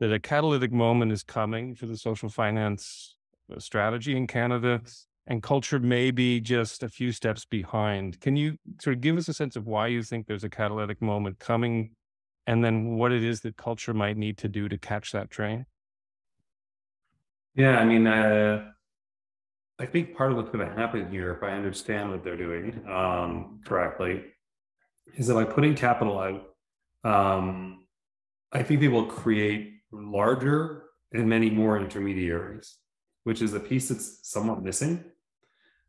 that a catalytic moment is coming for the social finance strategy in Canada, and culture may be just a few steps behind. Can you sort of give us a sense of why you think there's a catalytic moment coming, and then what it is that culture might need to do to catch that train?
Yeah, I mean, I think part of what's going to happen here, if I understand what they're doing correctly, is that by putting capital out, I think they will create larger and many more intermediaries, which is a piece that's somewhat missing.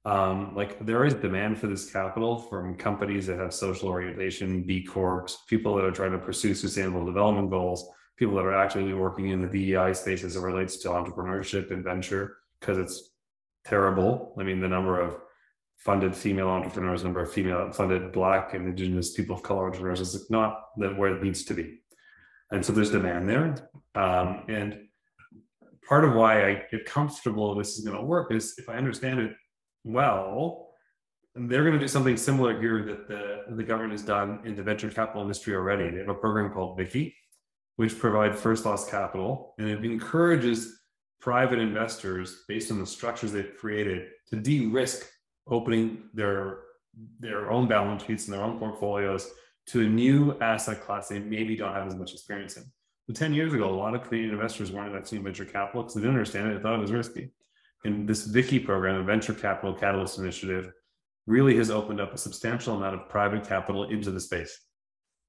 Like there is demand for this capital from companies that have social orientation, B Corps, people that are trying to pursue sustainable development goals, people that are actually working in the DEI space as it relates to entrepreneurship and venture, because it's terrible. I mean, the number of funded female entrepreneurs, number of female funded Black and Indigenous people of color entrepreneurs is not where it needs to be. And so there's demand there. And part of why I get comfortable this is going to work is if I understand it well, they're going to do something similar here that the government has done in the venture capital industry already. They have a program called Vicky, which provides first loss capital, and it encourages private investors, based on the structures they've created, to de-risk opening their own balance sheets and their own portfolios to a new asset class they maybe don't have as much experience in. So 10 years ago, a lot of Canadian investors weren't investing in venture capital because they didn't understand it. They thought it was risky. And this Vicky program, the Venture Capital Catalyst Initiative, really has opened up a substantial amount of private capital into the space.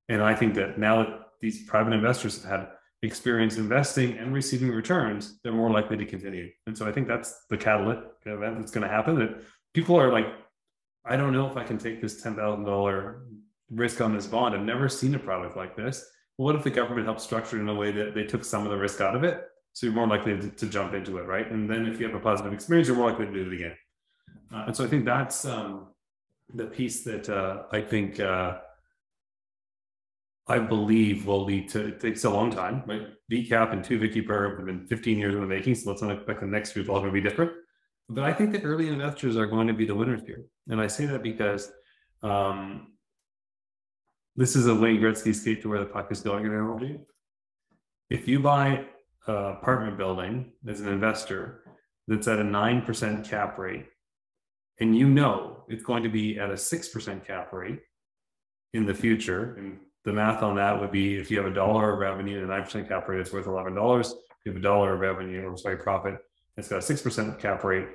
And I think that now that these private investors have had experience investing and receiving returns, they're more likely to continue. And so I think that's the catalytic event that's going to happen. That people are like, I don't know if I can take this $10,000 risk on this bond. I've never seen a product like this. Well, what if the government helped structure it in a way that they took some of the risk out of it? So you're more likely to jump into it, right? And then if you have a positive experience, you're more likely to do it again. And so I think that's the piece that I think I believe will lead to, it takes a long time, right? VCAP and 2 Vicky programs have been 15 years in the making, so let's not expect the next few all going to be different. But I think the early investors are going to be the winners here. And I say that because this is a Wayne Gretzky skate to where the puck is going in analogy. If you buy an apartment building as an investor that's at a 9% cap rate, and you know it's going to be at a 6% cap rate in the future, and the math on that would be if you have $1 of revenue and a 9% cap rate, it's worth $11. If you have $1 of revenue, or sorry, profit, it's got a 6% cap rate,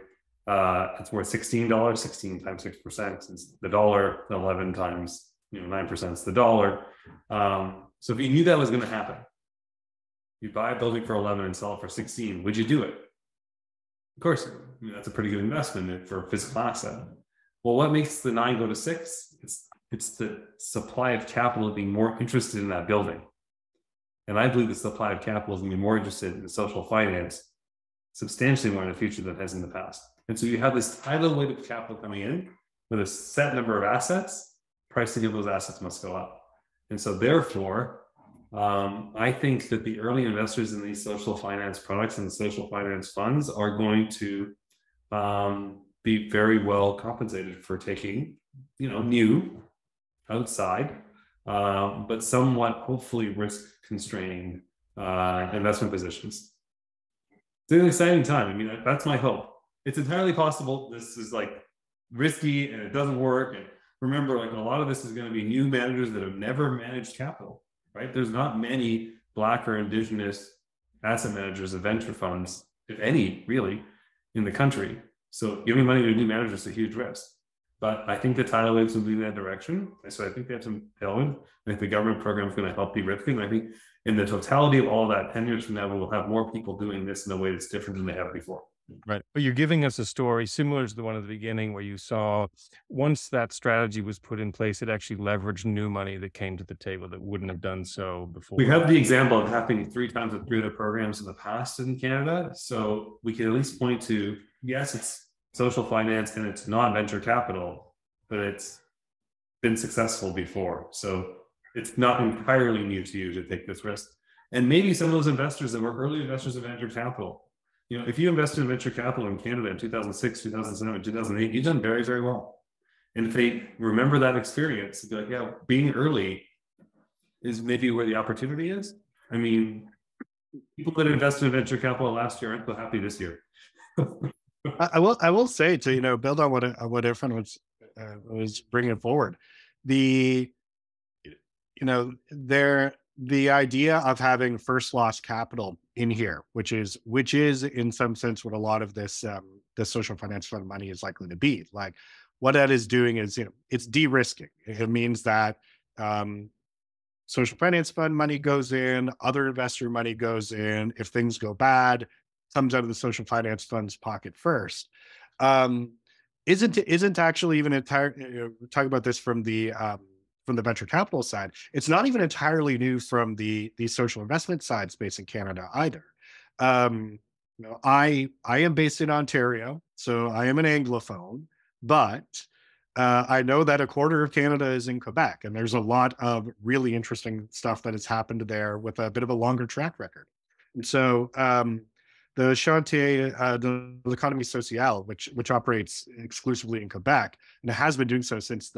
it's worth $16. 16 times 6%, since the dollar, 11 times 9% is the dollar. So if you knew that was going to happen, you buy a building for 11 and sell it for 16, would you do it? Of course, that's a pretty good investment for a physical asset. Well, what makes the 9 go to 6? It's the supply of capital being more interested in that building. And I believe the supply of capital is going to be more interested in social finance substantially more in the future than it has in the past. And so you have this tidal wave of capital coming in with a set number of assets, pricing of those assets must go up. And so therefore, I think that the early investors in these social finance products and the social finance funds are going to be very well compensated for taking, new, outside, but somewhat hopefully risk constraining investment positions. It's an exciting time. I mean, that's my hope. It's entirely possible this is like risky and it doesn't work. And remember, like a lot of this is going to be new managers that have never managed capital, right? There's not many Black or Indigenous asset managers of venture funds, if any, really, in the country. So giving money to new managers is a huge risk. But I think the tidal waves will be in that direction. So I think they have some tailwind. I think the government program is going to help de-risking. And I think in the totality of all that, 10 years from now, we will have more people doing this in a way that's different than they have before.
Right. But you're giving us a story similar to the one at the beginning where you saw once that strategy was put in place, it actually leveraged new money that came to the table that wouldn't have done so before.
We have the example of happening 3 times with 3 other programs in the past in Canada. So we can at least point to, yes, it's social finance and it's not venture capital, but it's been successful before. So it's not entirely new to you to take this risk. And maybe some of those investors that were early investors in venture capital, you know, if you invested in venture capital in Canada in 2006, 2007, 2008, you've done very, very well. And if they remember that experience, they'd be like, yeah, being early is maybe where the opportunity is. I mean, people that invested in venture capital last year aren't so happy this year.
I will say to, you know, build on what everyone was bringing forward. The idea of having first loss capital in here, which is in some sense what a lot of this social finance fund money is likely to be. Like what that is doing is, you know, it's de-risking. It means that social finance fund money goes in, other investor money goes in. If things go bad, comes out of the social finance fund's pocket first. Isn't actually even entire. We're talking about this from the venture capital side. It's not even entirely new from the social investment side space in Canada either. You know, I am based in Ontario, so I am an Anglophone, but I know that a quarter of Canada is in Quebec, and there's a lot of really interesting stuff that has happened there with a bit of a longer track record. And so the Chantier de l'Économie Sociale, which operates exclusively in Quebec, and it has been doing so since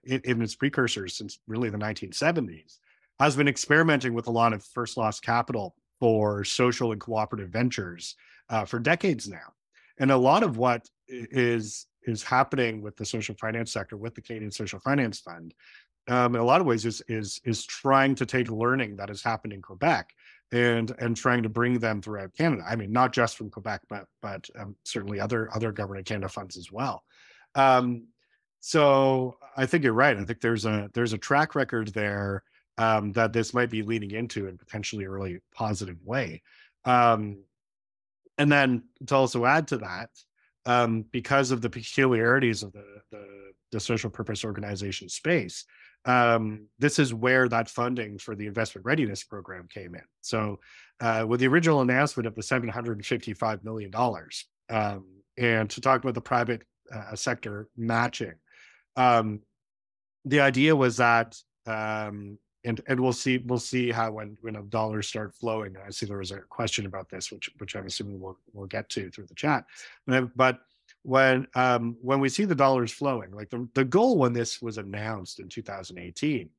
in its precursors since really the 1970s, has been experimenting with a lot of first loss capital for social and cooperative ventures for decades now. And a lot of what is happening with the social finance sector, with the Canadian Social Finance Fund, in a lot of ways is trying to take learning that has happened in Quebec and trying to bring them throughout Canada. I mean, not just from Quebec, but certainly other government Canada funds as well. So I think you're right. I think there's a track record there that this might be leading into in potentially a really positive way. And then to also add to that, because of the peculiarities of the social purpose organization space, this is where that funding for the investment readiness program came in. So with the original announcement of the $755 million, and to talk about the private sector matching, the idea was that, and we'll see how when dollars start flowing. I see there was a question about this, which I'm assuming we'll get to through the chat. But when we see the dollars flowing, like the goal when this was announced in 2018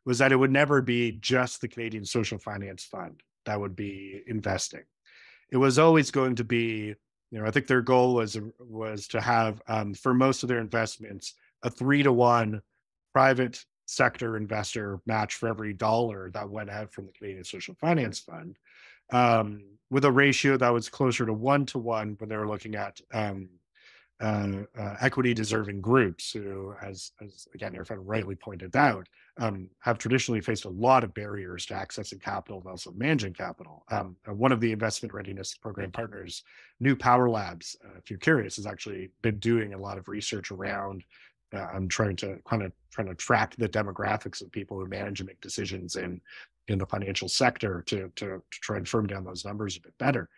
was that it would never be just the Canadian Social Finance Fund that would be investing. It was always going to be, you know, I think their goal was to have for most of their investments a 3-to-1 private sector investor match for every dollar that went out from the Canadian Social Finance Fund, with a ratio that was closer to 1-to-1 when they were looking at equity deserving groups who, as again, your friend rightly pointed out, have traditionally faced a lot of barriers to accessing capital and also managing capital. One of the investment readiness program partners, New Power Labs, if you're curious, has actually been doing a lot of research around trying to track the demographics of people who manage and make decisions in the financial sector to try and firm down those numbers a bit better.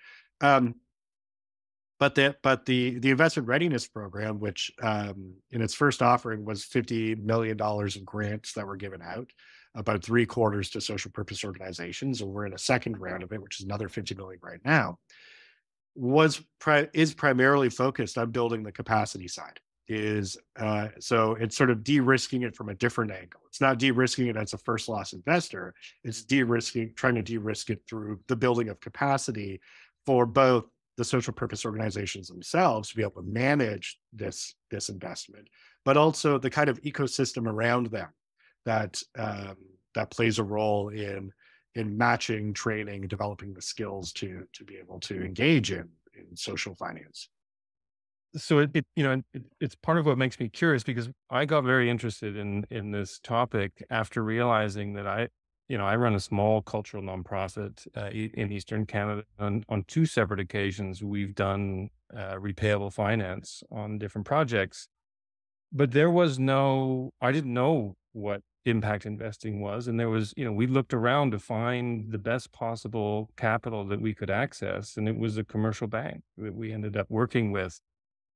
But the investment readiness program, which in its first offering was $50 million in grants that were given out, about 3/4 to social purpose organizations, and we're in a second round of it, which is another $50 million right now, is primarily focused on building the capacity side. So it's sort of de-risking it from a different angle. It's not de-risking it as a first loss investor. It's trying to de-risk it through the building of capacity for both the social purpose organizations themselves to be able to manage this investment, but also the kind of ecosystem around them that that plays a role in matching, training, developing the skills to be able to engage in social finance.
So it's part of what makes me curious, because I got very interested in this topic after realizing that I run a small cultural nonprofit in Eastern Canada. On two separate occasions, we've done repayable finance on different projects, but I didn't know what impact investing was. And there was, we looked around to find the best possible capital that we could access. And it was a commercial bank that we ended up working with.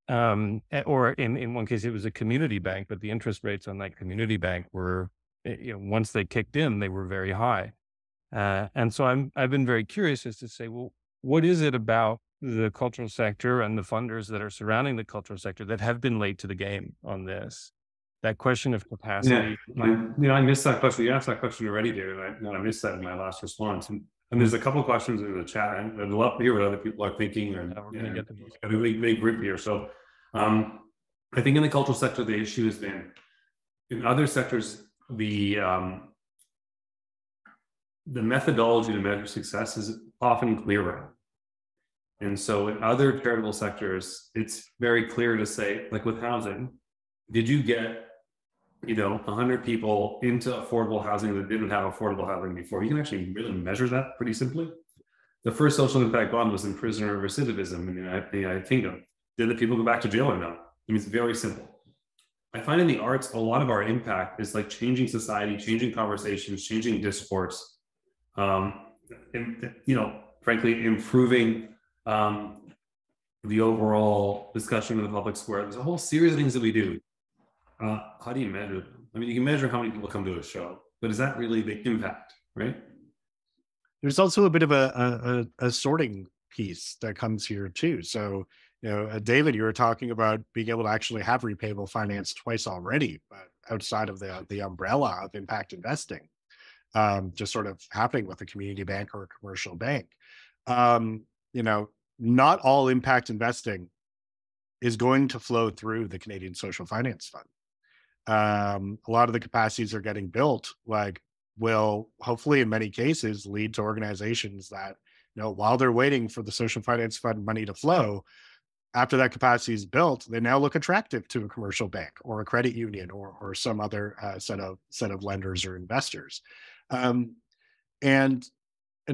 Or in one case, it was a community bank, but the interest rates on that community bank were, once they kicked in, they were very high. And so I've been very curious as to say, well, what is it about the cultural sector and the funders that are surrounding the cultural sector that have been late to the game on this? That question of capacity.
I missed that question. You asked that question already, David. I missed that in my last response. And there's a couple of questions in the chat. I'd love to hear what other people are thinking. Or
We're going to get to those.
a big group here. So I think in the cultural sector, the issue has been in other sectors, the methodology to measure success is often clearer. And so in other charitable sectors, it's very clear to say, like with housing, did you get 100 people into affordable housing that didn't have affordable housing before? You can actually really measure that pretty simply. The first social impact bond was in prisoner recidivism in the United Kingdom. Did the people go back to jail or not? I mean, it's very simple. I find in the arts, a lot of our impact is like changing society, changing conversations, changing discourse, frankly, improving the overall discussion in the public square. There's a whole series of things that we do. How do you measure them? I mean, you can measure how many people come to a show, but is that really the impact, right?
There's also a bit of a sorting piece that comes here too. So, David, you were talking about being able to actually have repayable finance twice already, but outside of the umbrella of impact investing, just sort of happening with a community bank or a commercial bank. Not all impact investing is going to flow through the Canadian Social Finance Fund. A lot of the capacities are getting built, will hopefully in many cases lead to organizations that, while they're waiting for the Social Finance Fund money to flow, after that capacity is built, they now look attractive to a commercial bank or a credit union or some other set of lenders or investors. And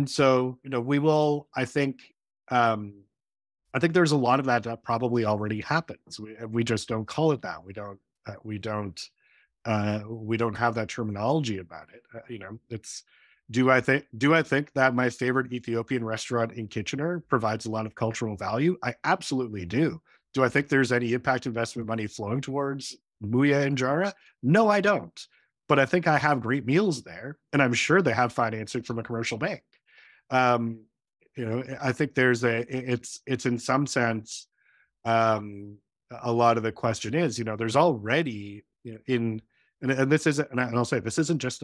so, we will, I think there's a lot of that probably already happens. We just don't call it that. We don't have that terminology about it. Do I think that my favorite Ethiopian restaurant in Kitchener provides a lot of cultural value? I absolutely do. Do I think there's any impact investment money flowing towards Muya and Jara? No, I don't. But I think I have great meals there, and I'm sure they have financing from a commercial bank. I think it's in some sense, a lot of the question is, there's already and this isn't, and I'll say this isn't just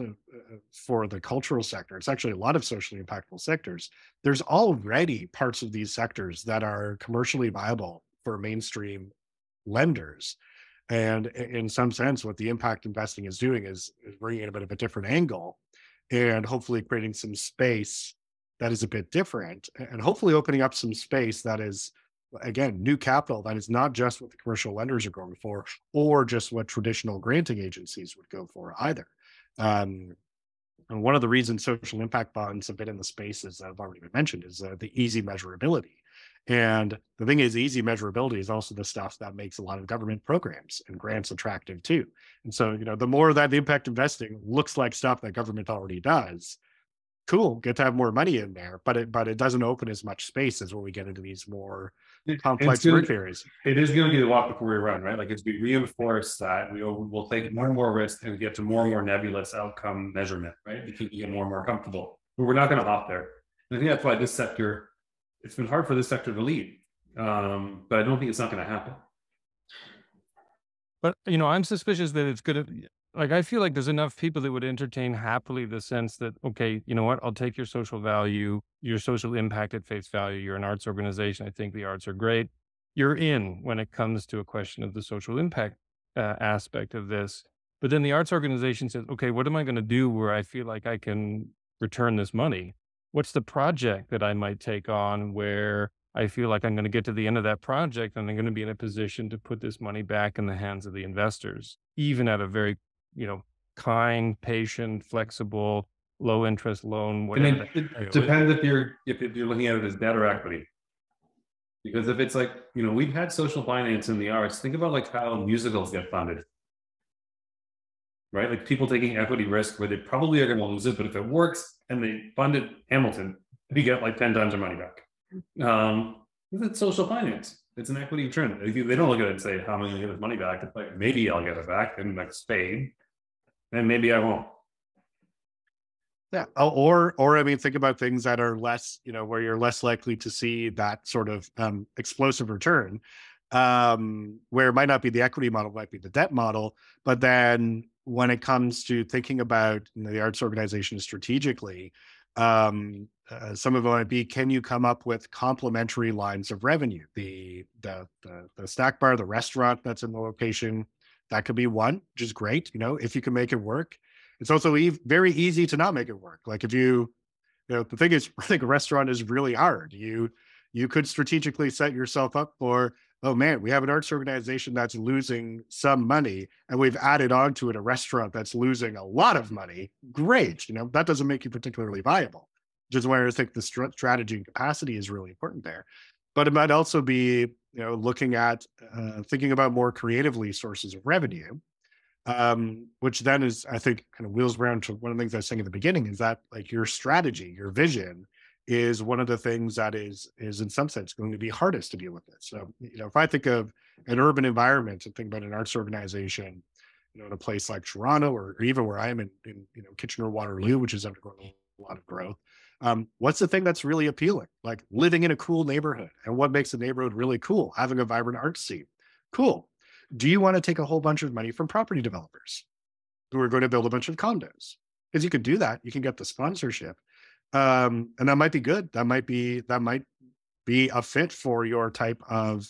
for the cultural sector. It's actually a lot of socially impactful sectors. There's already parts of these sectors that are commercially viable for mainstream lenders. And in some sense, what the impact investing is doing is bringing in a bit of a different angle and hopefully creating some space that is a bit different, and hopefully opening up some space that is, again, new capital that is not just what the commercial lenders are going for or just what traditional granting agencies would go for either. And one of the reasons social impact bonds have been in the spaces that have already been mentioned is the easy measurability. And the thing is, easy measurability is also the stuff that makes a lot of government programs and grants attractive too. And so, the more that the impact investing looks like stuff that government already does, cool, get to have more money in there, but it doesn't open as much space as when we get into these more complex work areas.
It is going to be the walk before we run, right? Like, as we reinforce that, we'll take more and more risk and get to more and more nebulous outcome measurement, right? We can get more and more comfortable, but we're not going to hop there. And I think that's why this sector, it's been hard for this sector to lead, but I don't think it's not going to happen.
But, I'm suspicious that it's going to, I feel like there's enough people that would entertain happily the sense that, okay, you know what, I'll take your social value, your social impact at face value. You're an arts organization. I think the arts are great. You're in when it comes to a question of the social impact aspect of this. But then the arts organization says, okay, what am I going to do where I feel like I can return this money? What's the project that I might take on where I feel like I'm going to get to the end of that project and I'm going to be in a position to put this money back in the hands of the investors, even at a very, kind, patient, flexible, low interest loan,
And
whatever.
it depends if you're looking at it as debt or equity. Because if it's like, we've had social finance in the arts, think about like how musicals get funded. Right? Like people taking equity risk where they probably are going to lose it, but if it works and they funded Hamilton, you get like 10 times their money back. It's social finance. It's an equity return. They don't look at it and say, how am I going to get this money back? It's like, maybe I'll get it back in the next spade, and maybe I won't.
Yeah. Or I mean, think about things that are less, where you're less likely to see that sort of explosive return, where it might not be the equity model, it might be the debt model. But then when it comes to thinking about the arts organization strategically, some of it might be, can you come up with complementary lines of revenue? The snack bar, the restaurant that's in the location, that could be one, which is great. If you can make it work. It's also very easy to not make it work. Like if the thing is, I think a restaurant is really hard. You could strategically set yourself up for, oh man, we have an arts organization that's losing some money and we've added on to it a restaurant that's losing a lot of money. Great. That doesn't make you particularly viable, which is why I think the strategy and capacity is really important there. But it might also be, looking at thinking about more creatively sources of revenue. Which then is, I think, kind of wheels around to one of the things I was saying at the beginning, is that like your strategy, your vision is one of the things that is in some sense going to be hardest to deal with this. So, if I think of an urban environment and think about an arts organization, in a place like Toronto or even where I am in Kitchener-Waterloo, which is undergoing a lot of growth, what's the thing that's really appealing? Like living in a cool neighborhood. And what makes a neighborhood really cool? Having a vibrant arts scene. Cool. Do you want to take a whole bunch of money from property developers who are going to build a bunch of condos? Because you could do that. You can get the sponsorship. And that might be good. That might be a fit for your type of,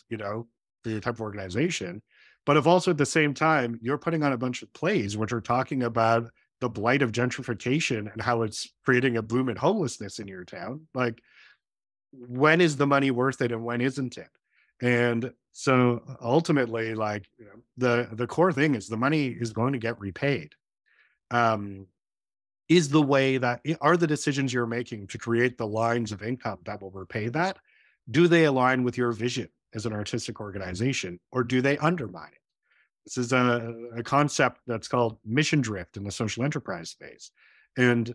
organization. But if also at the same time, you're putting on a bunch of plays which are talking about the blight of gentrification and how it's creating a boom in homelessness in your town, like when is the money worth it and when isn't it? And so ultimately, the core thing is the money is going to get repaid. Is the way that are the decisions you're making to create the lines of income that will repay that? Do they align with your vision as an artistic organization, or do they undermine it? This is a concept that's called mission drift in the social enterprise space. And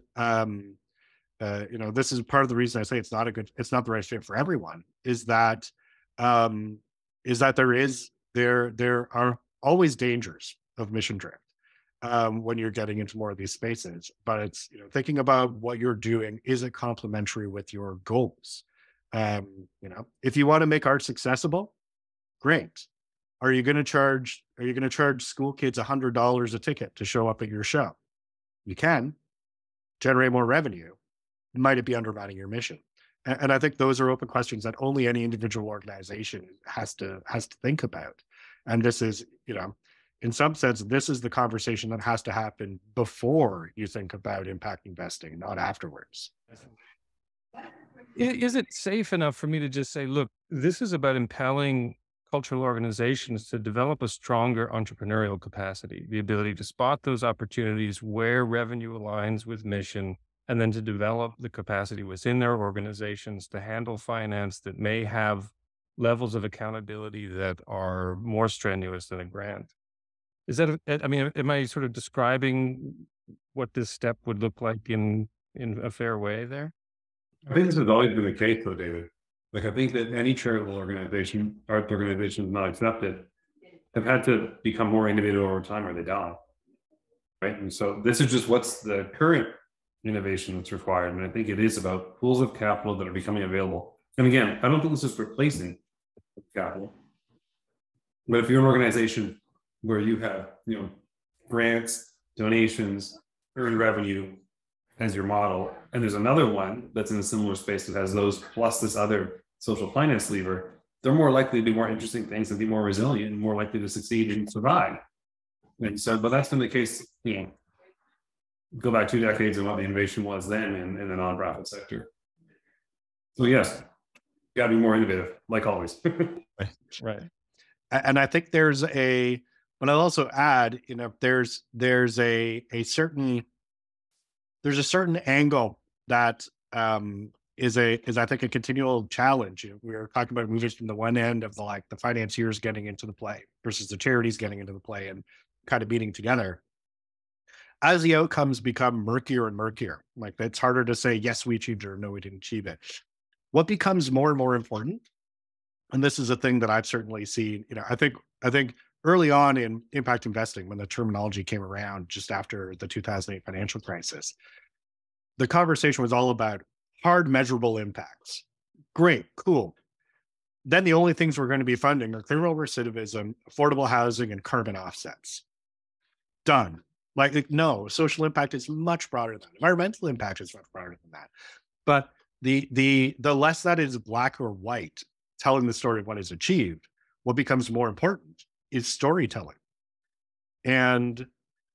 this is part of the reason I say it's not the right fit for everyone, is that there are always dangers of mission drift when you're getting into more of these spaces. But it's thinking about what you're doing, is it complementary with your goals? If you want to make arts accessible, great. Are you going to charge school kids $100 a ticket to show up at your show? You can generate more revenue. Might it be undermining your mission? And I think those are open questions that only any individual organization has to think about. And this is, in some sense, this is the conversation that has to happen before you think about impact investing, not afterwards.
Is it safe enough for me to just say, look, this is about empowering cultural organizations to develop a stronger entrepreneurial capacity, the ability to spot those opportunities where revenue aligns with mission, and then to develop the capacity within their organizations to handle finance that may have levels of accountability that are more strenuous than a grant? Is that, am I sort of describing what this step would look like in a fair way there?
I think this has always been the case, though, David. Like, I think that any charitable organization, arts organization not accepted, have had to become more innovative over time or they die. Right. And so this is just what's the current innovation that's required. And I think it is about pools of capital that are becoming available. And again, I don't think this is replacing capital. But if you're an organization where you have, grants, donations, earned revenue as your model, and there's another one that's in a similar space that has those plus this other social finance lever, they're more likely to do more interesting things and be more resilient and more likely to succeed and survive. And so, but that's been the case, go back 2 decades and what the innovation was then in the nonprofit sector. So yes, got to be more innovative, like always.
Right.
And I think but I'll also add, there's a certain angle that is I think a continual challenge. We were talking about moving from the one end of the financiers getting into the play versus the charities getting into the play and kind of meeting together. As the outcomes become murkier and murkier, like it's harder to say, yes, we achieved it, or no, we didn't achieve it. What becomes more and more important, and this is a thing that I've certainly seen, I think early on in impact investing, when the terminology came around just after the 2008 financial crisis, the conversation was all about hard measurable impacts. Great, cool. Then the only things we're going to be funding are criminal recidivism, affordable housing, and carbon offsets. Done. No, social impact is much broader than that. Environmental impact is much broader than that. But the less that is black or white, telling the story of what is achieved, what becomes more important is storytelling. And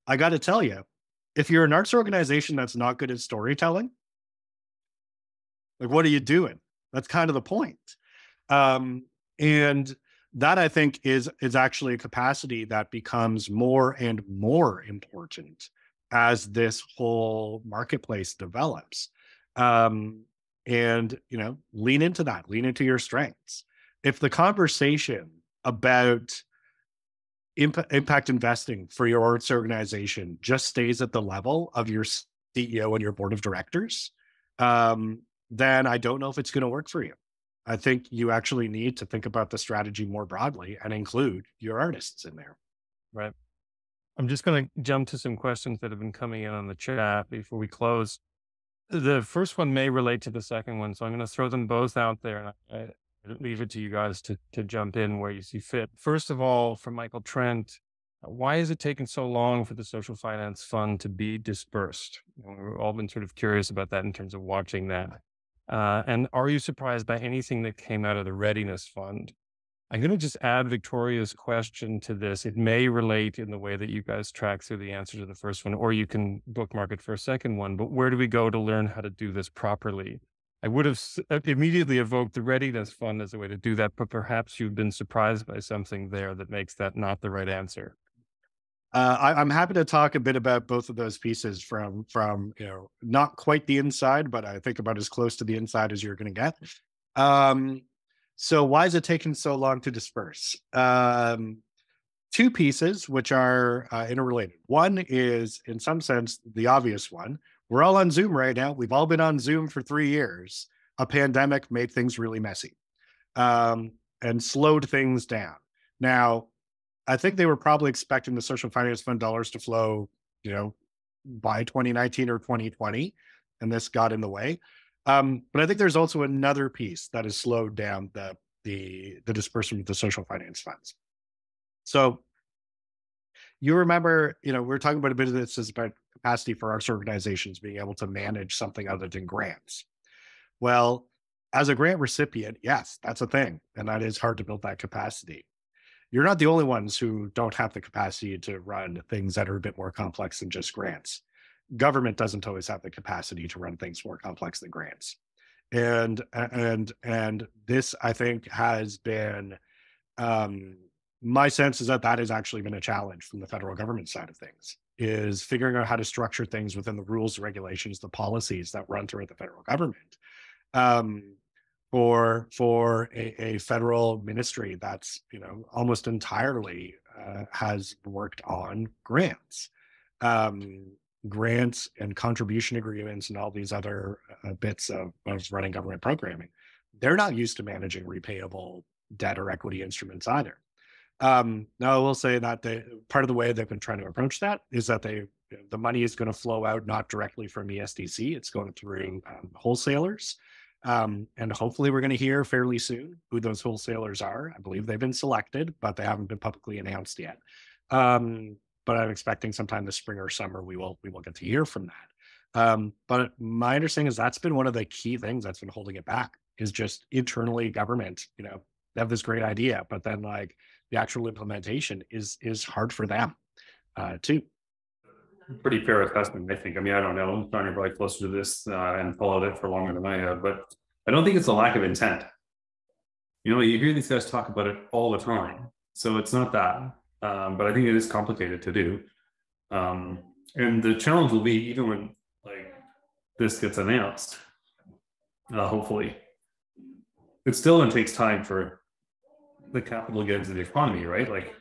I got to tell you, if you're an arts organization that's not good at storytelling, what are you doing? That's kind of the point. And that, I think, is actually a capacity that becomes more and more important as this whole marketplace develops. And lean into that, lean into your strengths. If the conversation about impact investing for your arts organization just stays at the level of your CEO and your board of directors, then I don't know if it's going to work for you. I think you actually need to think about the strategy more broadly and include your artists in there.
Right. I'm just going to jump to some questions that have been coming in on the chat before we close. The first one may relate to the second one, so I'm going to throw them both out there, and I leave it to you guys to jump in where you see fit. First of all, from Michael Trent, why is it taking so long for the Social Finance Fund to be dispersed? We've all been sort of curious about that in terms of watching that. And are you surprised by anything that came out of the Readiness Fund? I'm going to just add Victoria's question to this. It may relate in the way that you guys track through the answer to the first one, or you can bookmark it for a second one. But where do we go to learn how to do this properly? I would have immediately evoked the Readiness Fund as a way to do that, but perhaps you've been surprised by something there that makes that not the right answer.
I'm happy to talk a bit about both of those pieces from not quite the inside, but I think about as close to the inside as you're going to get. So why is it taking so long to disperse? Two pieces, which are interrelated. One is, in some sense, the obvious one. We're all on Zoom right now. We've all been on Zoom for 3 years. A pandemic made things really messy and slowed things down. Now, I think they were probably expecting the Social Finance Fund dollars to flow, by 2019 or 2020, and this got in the way. But I think there's also another piece that has slowed down the disbursement of the social finance funds. So you remember, we're talking about a bit of this is about capacity for arts organizations being able to manage something other than grants. Well, as a grant recipient, yes, that's a thing, and that is hard to build that capacity. You're not the only ones who don't have the capacity to run things that are a bit more complex than just grants. Government doesn't always have the capacity to run things more complex than grants. And this, I think, has been, my sense is that has actually been a challenge from the federal government side of things, is figuring out how to structure things within the rules, the regulations, the policies that run throughout the federal government. For a federal ministry that's almost entirely has worked on grants, grants and contribution agreements and all these other bits of running government programming. They're not used to managing repayable debt or equity instruments either. Now, I will say that part of the way they've been trying to approach that is that the money is going to flow out not directly from ESDC. It's going through wholesalers. And hopefully we're going to hear fairly soon who those wholesalers are. I believe they've been selected, but they haven't been publicly announced yet. But I'm expecting sometime this spring or summer, we will get to hear from that. But my understanding is that's been one of the key things that's been holding it back, is just internally government, they have this great idea, but then the actual implementation is hard for them. too.
Pretty fair assessment, I think. I mean, I don't know. John, you're probably closer to this and followed it for longer than I have, but I don't think it's a lack of intent. You hear these guys talk about it all the time, so it's not that. But I think it is complicated to do. And the challenge will be, even when like this gets announced, hopefully, it still takes time for the capital to get into the economy, right? Like,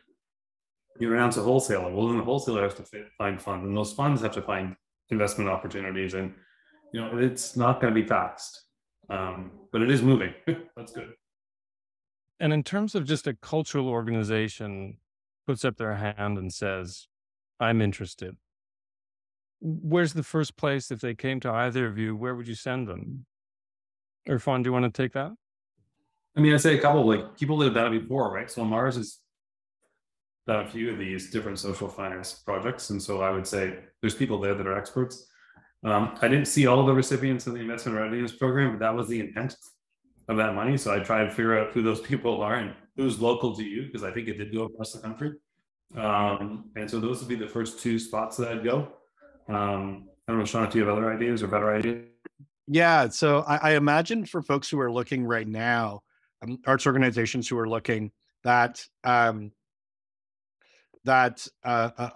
you announce a wholesaler, well, then the wholesaler has to find funds, and those funds have to find investment opportunities, and it's not going to be fast, but it is moving. That's good.
And in terms of just a cultural organization puts up their hand and says, I'm interested, where's the first place? If they came to either of you, where would you send them? Irfan, do you want to take that?
I mean, I'd say a couple of like people that have done it before, right? So Mars has done a few of these different social finance projects, and so I would say there's people there that are experts. I didn't see all of the recipients of the investment readiness program, but that was the intent of that money. So I try to figure out who those people are and who's local to you, because I think it did go across the country. And so those would be the first two spots that I'd go. I don't know, Sean, do you have other ideas or better ideas?
Yeah, so I imagine for folks who are looking right now, arts organizations who are looking, that a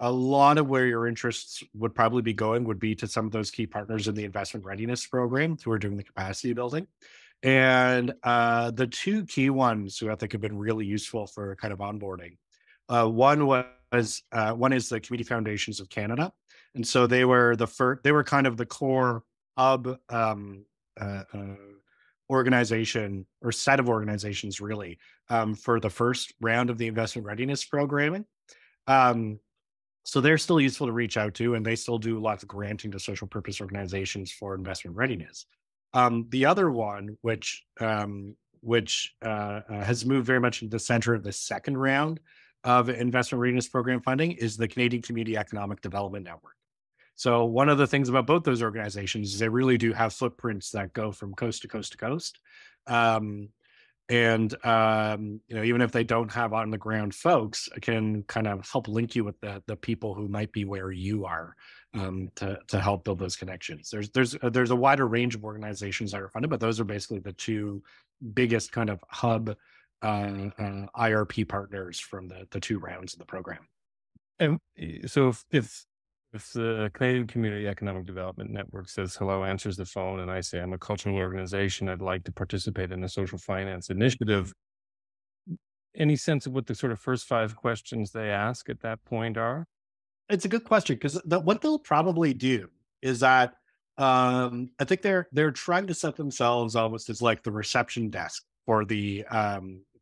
lot of where your interests would probably be going would be to some of those key partners in the investment readiness program who are doing the capacity building. And the two key ones who I think have been really useful for kind of onboarding, one is the Community Foundations of Canada. And so they were kind of the core hub organization, or set of organizations really, for the first round of the investment readiness programming. So they're still useful to reach out to, and they still do lots of granting to social purpose organizations for investment readiness. The other one, which has moved very much into the center of the second round of investment readiness program funding, is the Canadian Community Economic Development Network. So one of the things about both those organizations is they really do have footprints that go from coast to coast to coast. And even if they don't have on the ground folks, can kind of help link you with the people who might be where you are, to help build those connections. There's a wider range of organizations that are funded, but those are basically the two biggest kind of hub IRP partners from the two rounds of the program.
And so if the Canadian Community Economic Development Network says hello, answers the phone, and I say, I'm a cultural organization, I'd like to participate in a social finance initiative, any sense of what the sort of first 5 questions they ask at that point are?
It's a good question, because what they'll probably do is that I think they're trying to set themselves almost as like the reception desk for the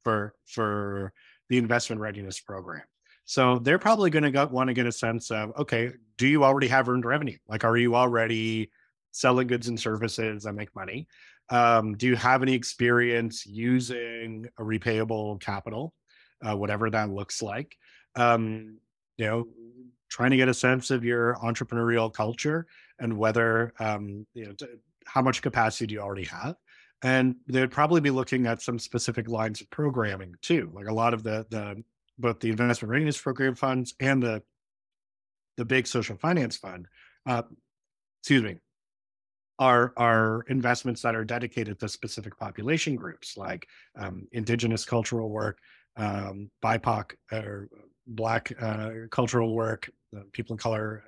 for the investment readiness program. So they're probably going to want to get a sense of, okay, do you already have earned revenue? Like, are you already selling goods and services that make money? Do you have any experience using a repayable capital, whatever that looks like? Trying to get a sense of your entrepreneurial culture and whether, how much capacity do you already have? And they'd probably be looking at some specific lines of programming too. Like a lot of both the investment readiness program funds and the big social finance fund, are investments that are dedicated to specific population groups, like Indigenous cultural work, BIPOC or Black cultural work, people of color,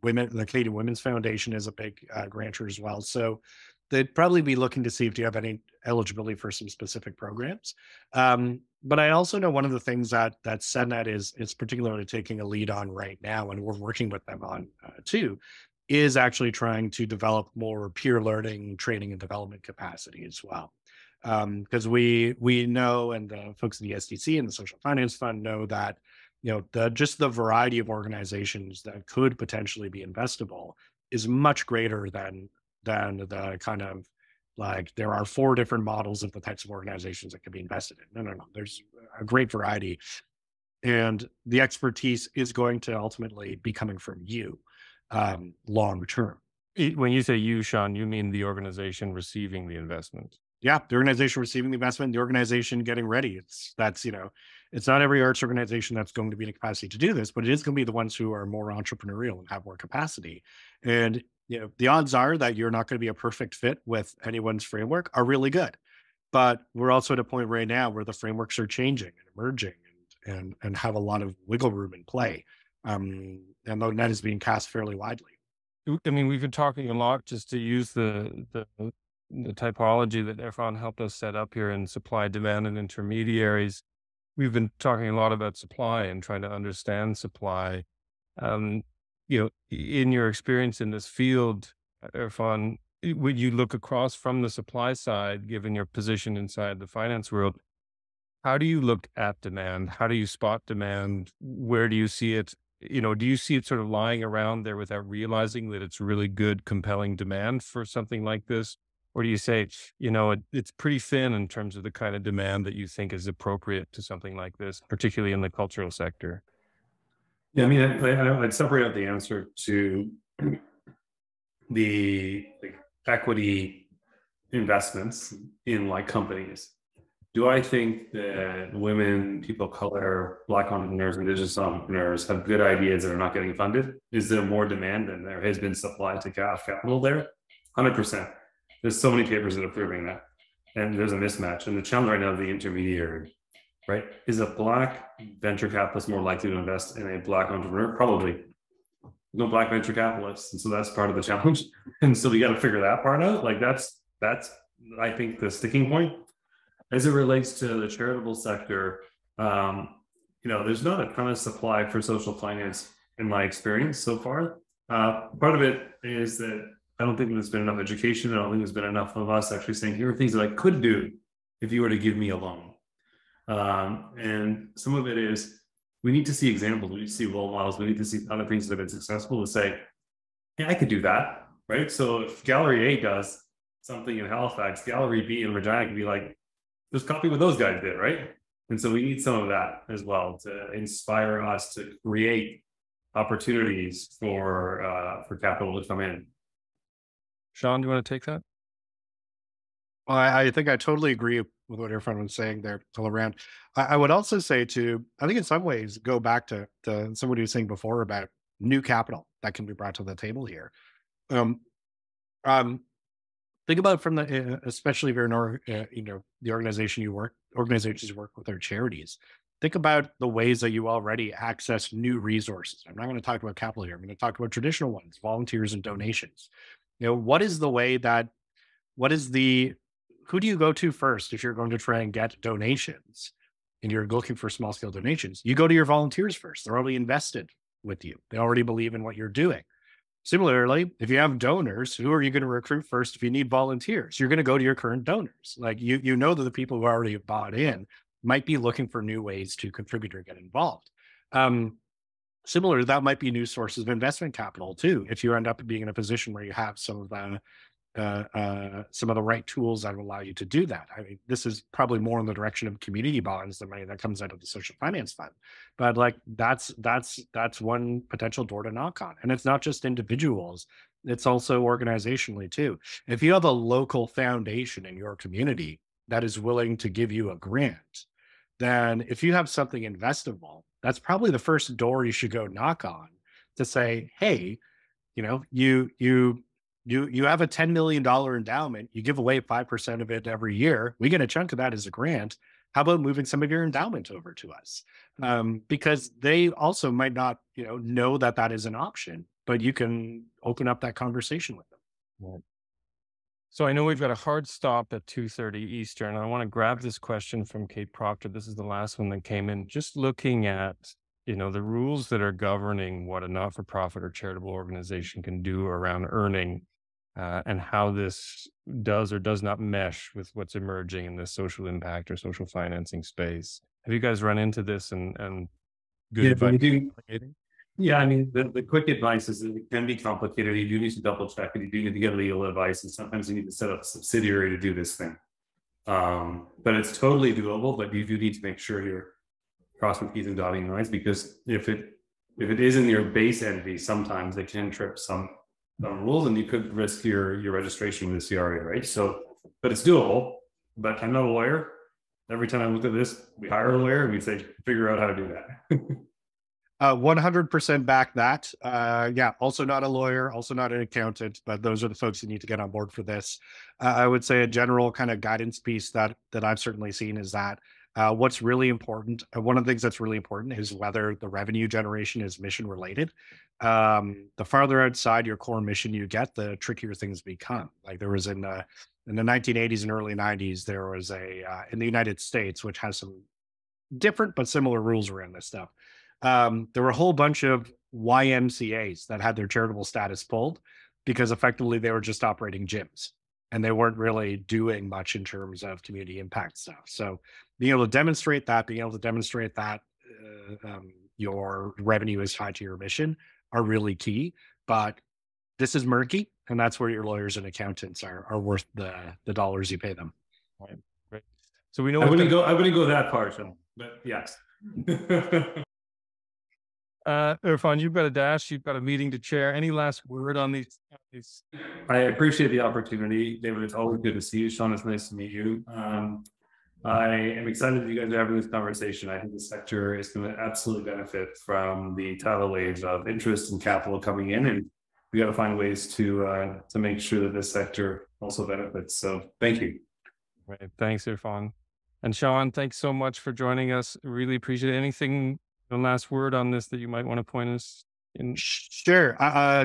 women. The Canadian Women's Foundation is a big grantor as well. So they'd probably be looking to see if you have any eligibility for some specific programs. But I also know one of the things that SEDNet is particularly taking a lead on right now, and we're working with them on too, is actually trying to develop more peer learning, training, and development capacity as well. Because we know, and the folks at the SDC and the Social Finance Fund know that, just the variety of organizations that could potentially be investable is much greater than the kind of, like, there are 4 different models of the types of organizations that could be invested in. No. There's a great variety. And the expertise is going to ultimately be coming from you long term.
When you say you, Sean, you mean the organization receiving the investment?
Yeah, the organization receiving the investment, the organization getting ready. It's not every arts organization that's going to be in a capacity to do this, but it is going to be the ones who are more entrepreneurial and have more capacity. And the odds are that you're not going to be a perfect fit with anyone's framework are really good. But we're also at a point right now where the frameworks are changing and emerging and have a lot of wiggle room in play. And the net is being cast fairly widely.
I mean, we've been talking a lot, just to use the typology that Irfan helped us set up here in supply, demand, and intermediaries. We've been talking a lot about supply and trying to understand supply. In your experience in this field, Irfan, when you look across from the supply side, given your position inside the finance world, how do you look at demand? How do you spot demand? Where do you see it? Do you see it sort of lying around there without realizing that it's really good, compelling demand for something like this? Or do you say, it's pretty thin in terms of the kind of demand that you think is appropriate to something like this, particularly in the cultural sector?
Yeah, I mean, I'd separate out the answer to the equity investments in companies. Do I think that women, people of color, Black entrepreneurs, Indigenous entrepreneurs have good ideas that are not getting funded? Is there more demand than there has been supply to capital there? 100%. There's so many papers that are proving that. And there's a mismatch. And the challenge right now is the intermediary, right? Is a Black venture capitalist more likely to invest in a Black entrepreneur? Probably. No Black venture capitalists. And so that's part of the challenge. And so we got to figure that part out. That's I think, the sticking point. As it relates to the charitable sector, there's not a ton of supply for social finance in my experience so far. Part of it is that I don't think there's been enough education. I don't think there's been enough of us actually saying, here are things that I could do if you were to give me a loan. And some of it is, we need to see examples. We need to see role models. We need to see other things that have been successful to say, yeah, I could do that, right? So if Gallery A does something in Halifax, Gallery B in Regina can be like, just copy what those guys did, right? And so we need some of that as well to inspire us to create opportunities for capital to come in.
Sean, do you want to take that?
Well, I think I totally agree with what Irfan was saying there all around. I would also say I think in some ways, go back to somebody who was saying before about new capital that can be brought to the table here. Think about from especially if you're the organizations you work with are charities. Think about the ways that you already access new resources. I'm not going to talk about capital here. I'm going to talk about traditional ones, volunteers and donations. Who do you go to first if you're going to try and get donations and you're looking for small scale donations? You go to your volunteers first. They're already invested with you. They already believe in what you're doing. Similarly, if you have donors, who are you going to recruit first if you need volunteers? You're going to go to your current donors. That the people who already have bought in might be looking for new ways to contribute or get involved. Similar, that might be new sources of investment capital too, if you end up being in a position where you have some of the right tools that will allow you to do that. I mean, this is probably more in the direction of community bonds, the money that comes out of the social finance fund. But that's one potential door to knock on. And it's not just individuals, it's also organizationally too. If you have a local foundation in your community that is willing to give you a grant, then if you have something investable, that's probably the first door you should go knock on to say, hey, you have a $10 million endowment, you give away 5% of it every year, we get a chunk of that as a grant. How about moving some of your endowment over to us? Because they also might not, know that is an option, but you can open up that conversation with them.
Right. So I know we've got a hard stop at 2:30 Eastern. I want to grab this question from Kate Proctor. This is the last one that came in. Just looking at, the rules that are governing what a not-for-profit or charitable organization can do around earning, and how this does or does not mesh with what's emerging in the social impact or social financing space. Have you guys run into this and good advice?
Yeah, I mean, the quick advice is that it can be complicated. You do need to double check and you do need to get legal advice. And sometimes you need to set up a subsidiary to do this thing. But it's totally doable, but you do need to make sure you're crossing T's and dotting I's, because if it is in your base entity, sometimes it can trip some rules and you could risk your registration with the CRA, right? So, but it's doable. But I'm not a lawyer. every time I look at this, we hire a lawyer and we say, figure out how to do that.
100% back that. Yeah, also not a lawyer, also not an accountant, but those are the folks you need to get on board for this. I would say a general kind of guidance piece that I've certainly seen is that what's really important, one of the things that's really important is whether the revenue generation is mission related. The farther outside your core mission you get, the trickier things become. Like there was in the 1980s and early 90s, there was in the United States, which has some different but similar rules around this stuff. There were a whole bunch of YMCAs that had their charitable status pulled because effectively they were just operating gyms and they weren't really doing much in terms of community impact stuff. So being able to demonstrate that, your revenue is tied to your mission are really key. But this is murky, and that's where your lawyers and accountants are worth the dollars you pay them.
Right. Great. So we know
I wouldn't go that far, Sean, but yes.
Irfan, you've got a dash, you've got a meeting to chair. Any last word on these?
I appreciate the opportunity, David. It's always good to see you. Sean, it's nice to meet you. I am excited that you guys are having this conversation. I think the sector is going to absolutely benefit from the tidal wave of interest and capital coming in, and we got to find ways to make sure that this sector also benefits. So thank you.
Right. Thanks, Irfan. And Sean, thanks so much for joining us. Really appreciate it. Anything, the last word on this that you might want to point us in?
Sure.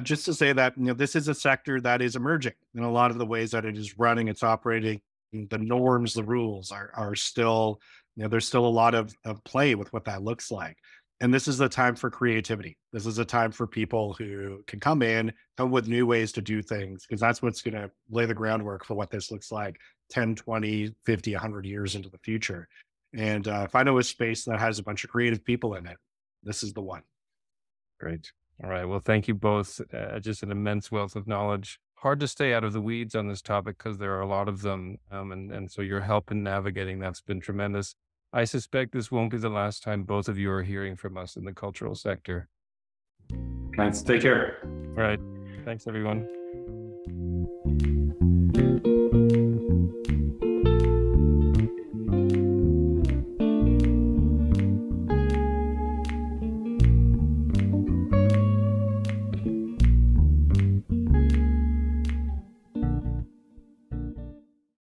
Just to say that, this is a sector that is emerging in a lot of the ways that it is running, it's operating. The norms, the rules are still, there's still a lot of play with what that looks like. And this is the time for creativity. This is a time for people who can come with new ways to do things, because that's what's going to lay the groundwork for what this looks like 10, 20, 50, 100 years into the future. And if I know a space that has a bunch of creative people in it, this is the one.
Great. All right. Well, thank you both. Just an immense wealth of knowledge. Hard to stay out of the weeds on this topic because there are a lot of them. And so your help in navigating that's been tremendous. I suspect this won't be the last time both of you are hearing from us in the cultural sector.
Thanks. Take care.
All right. Thanks, everyone.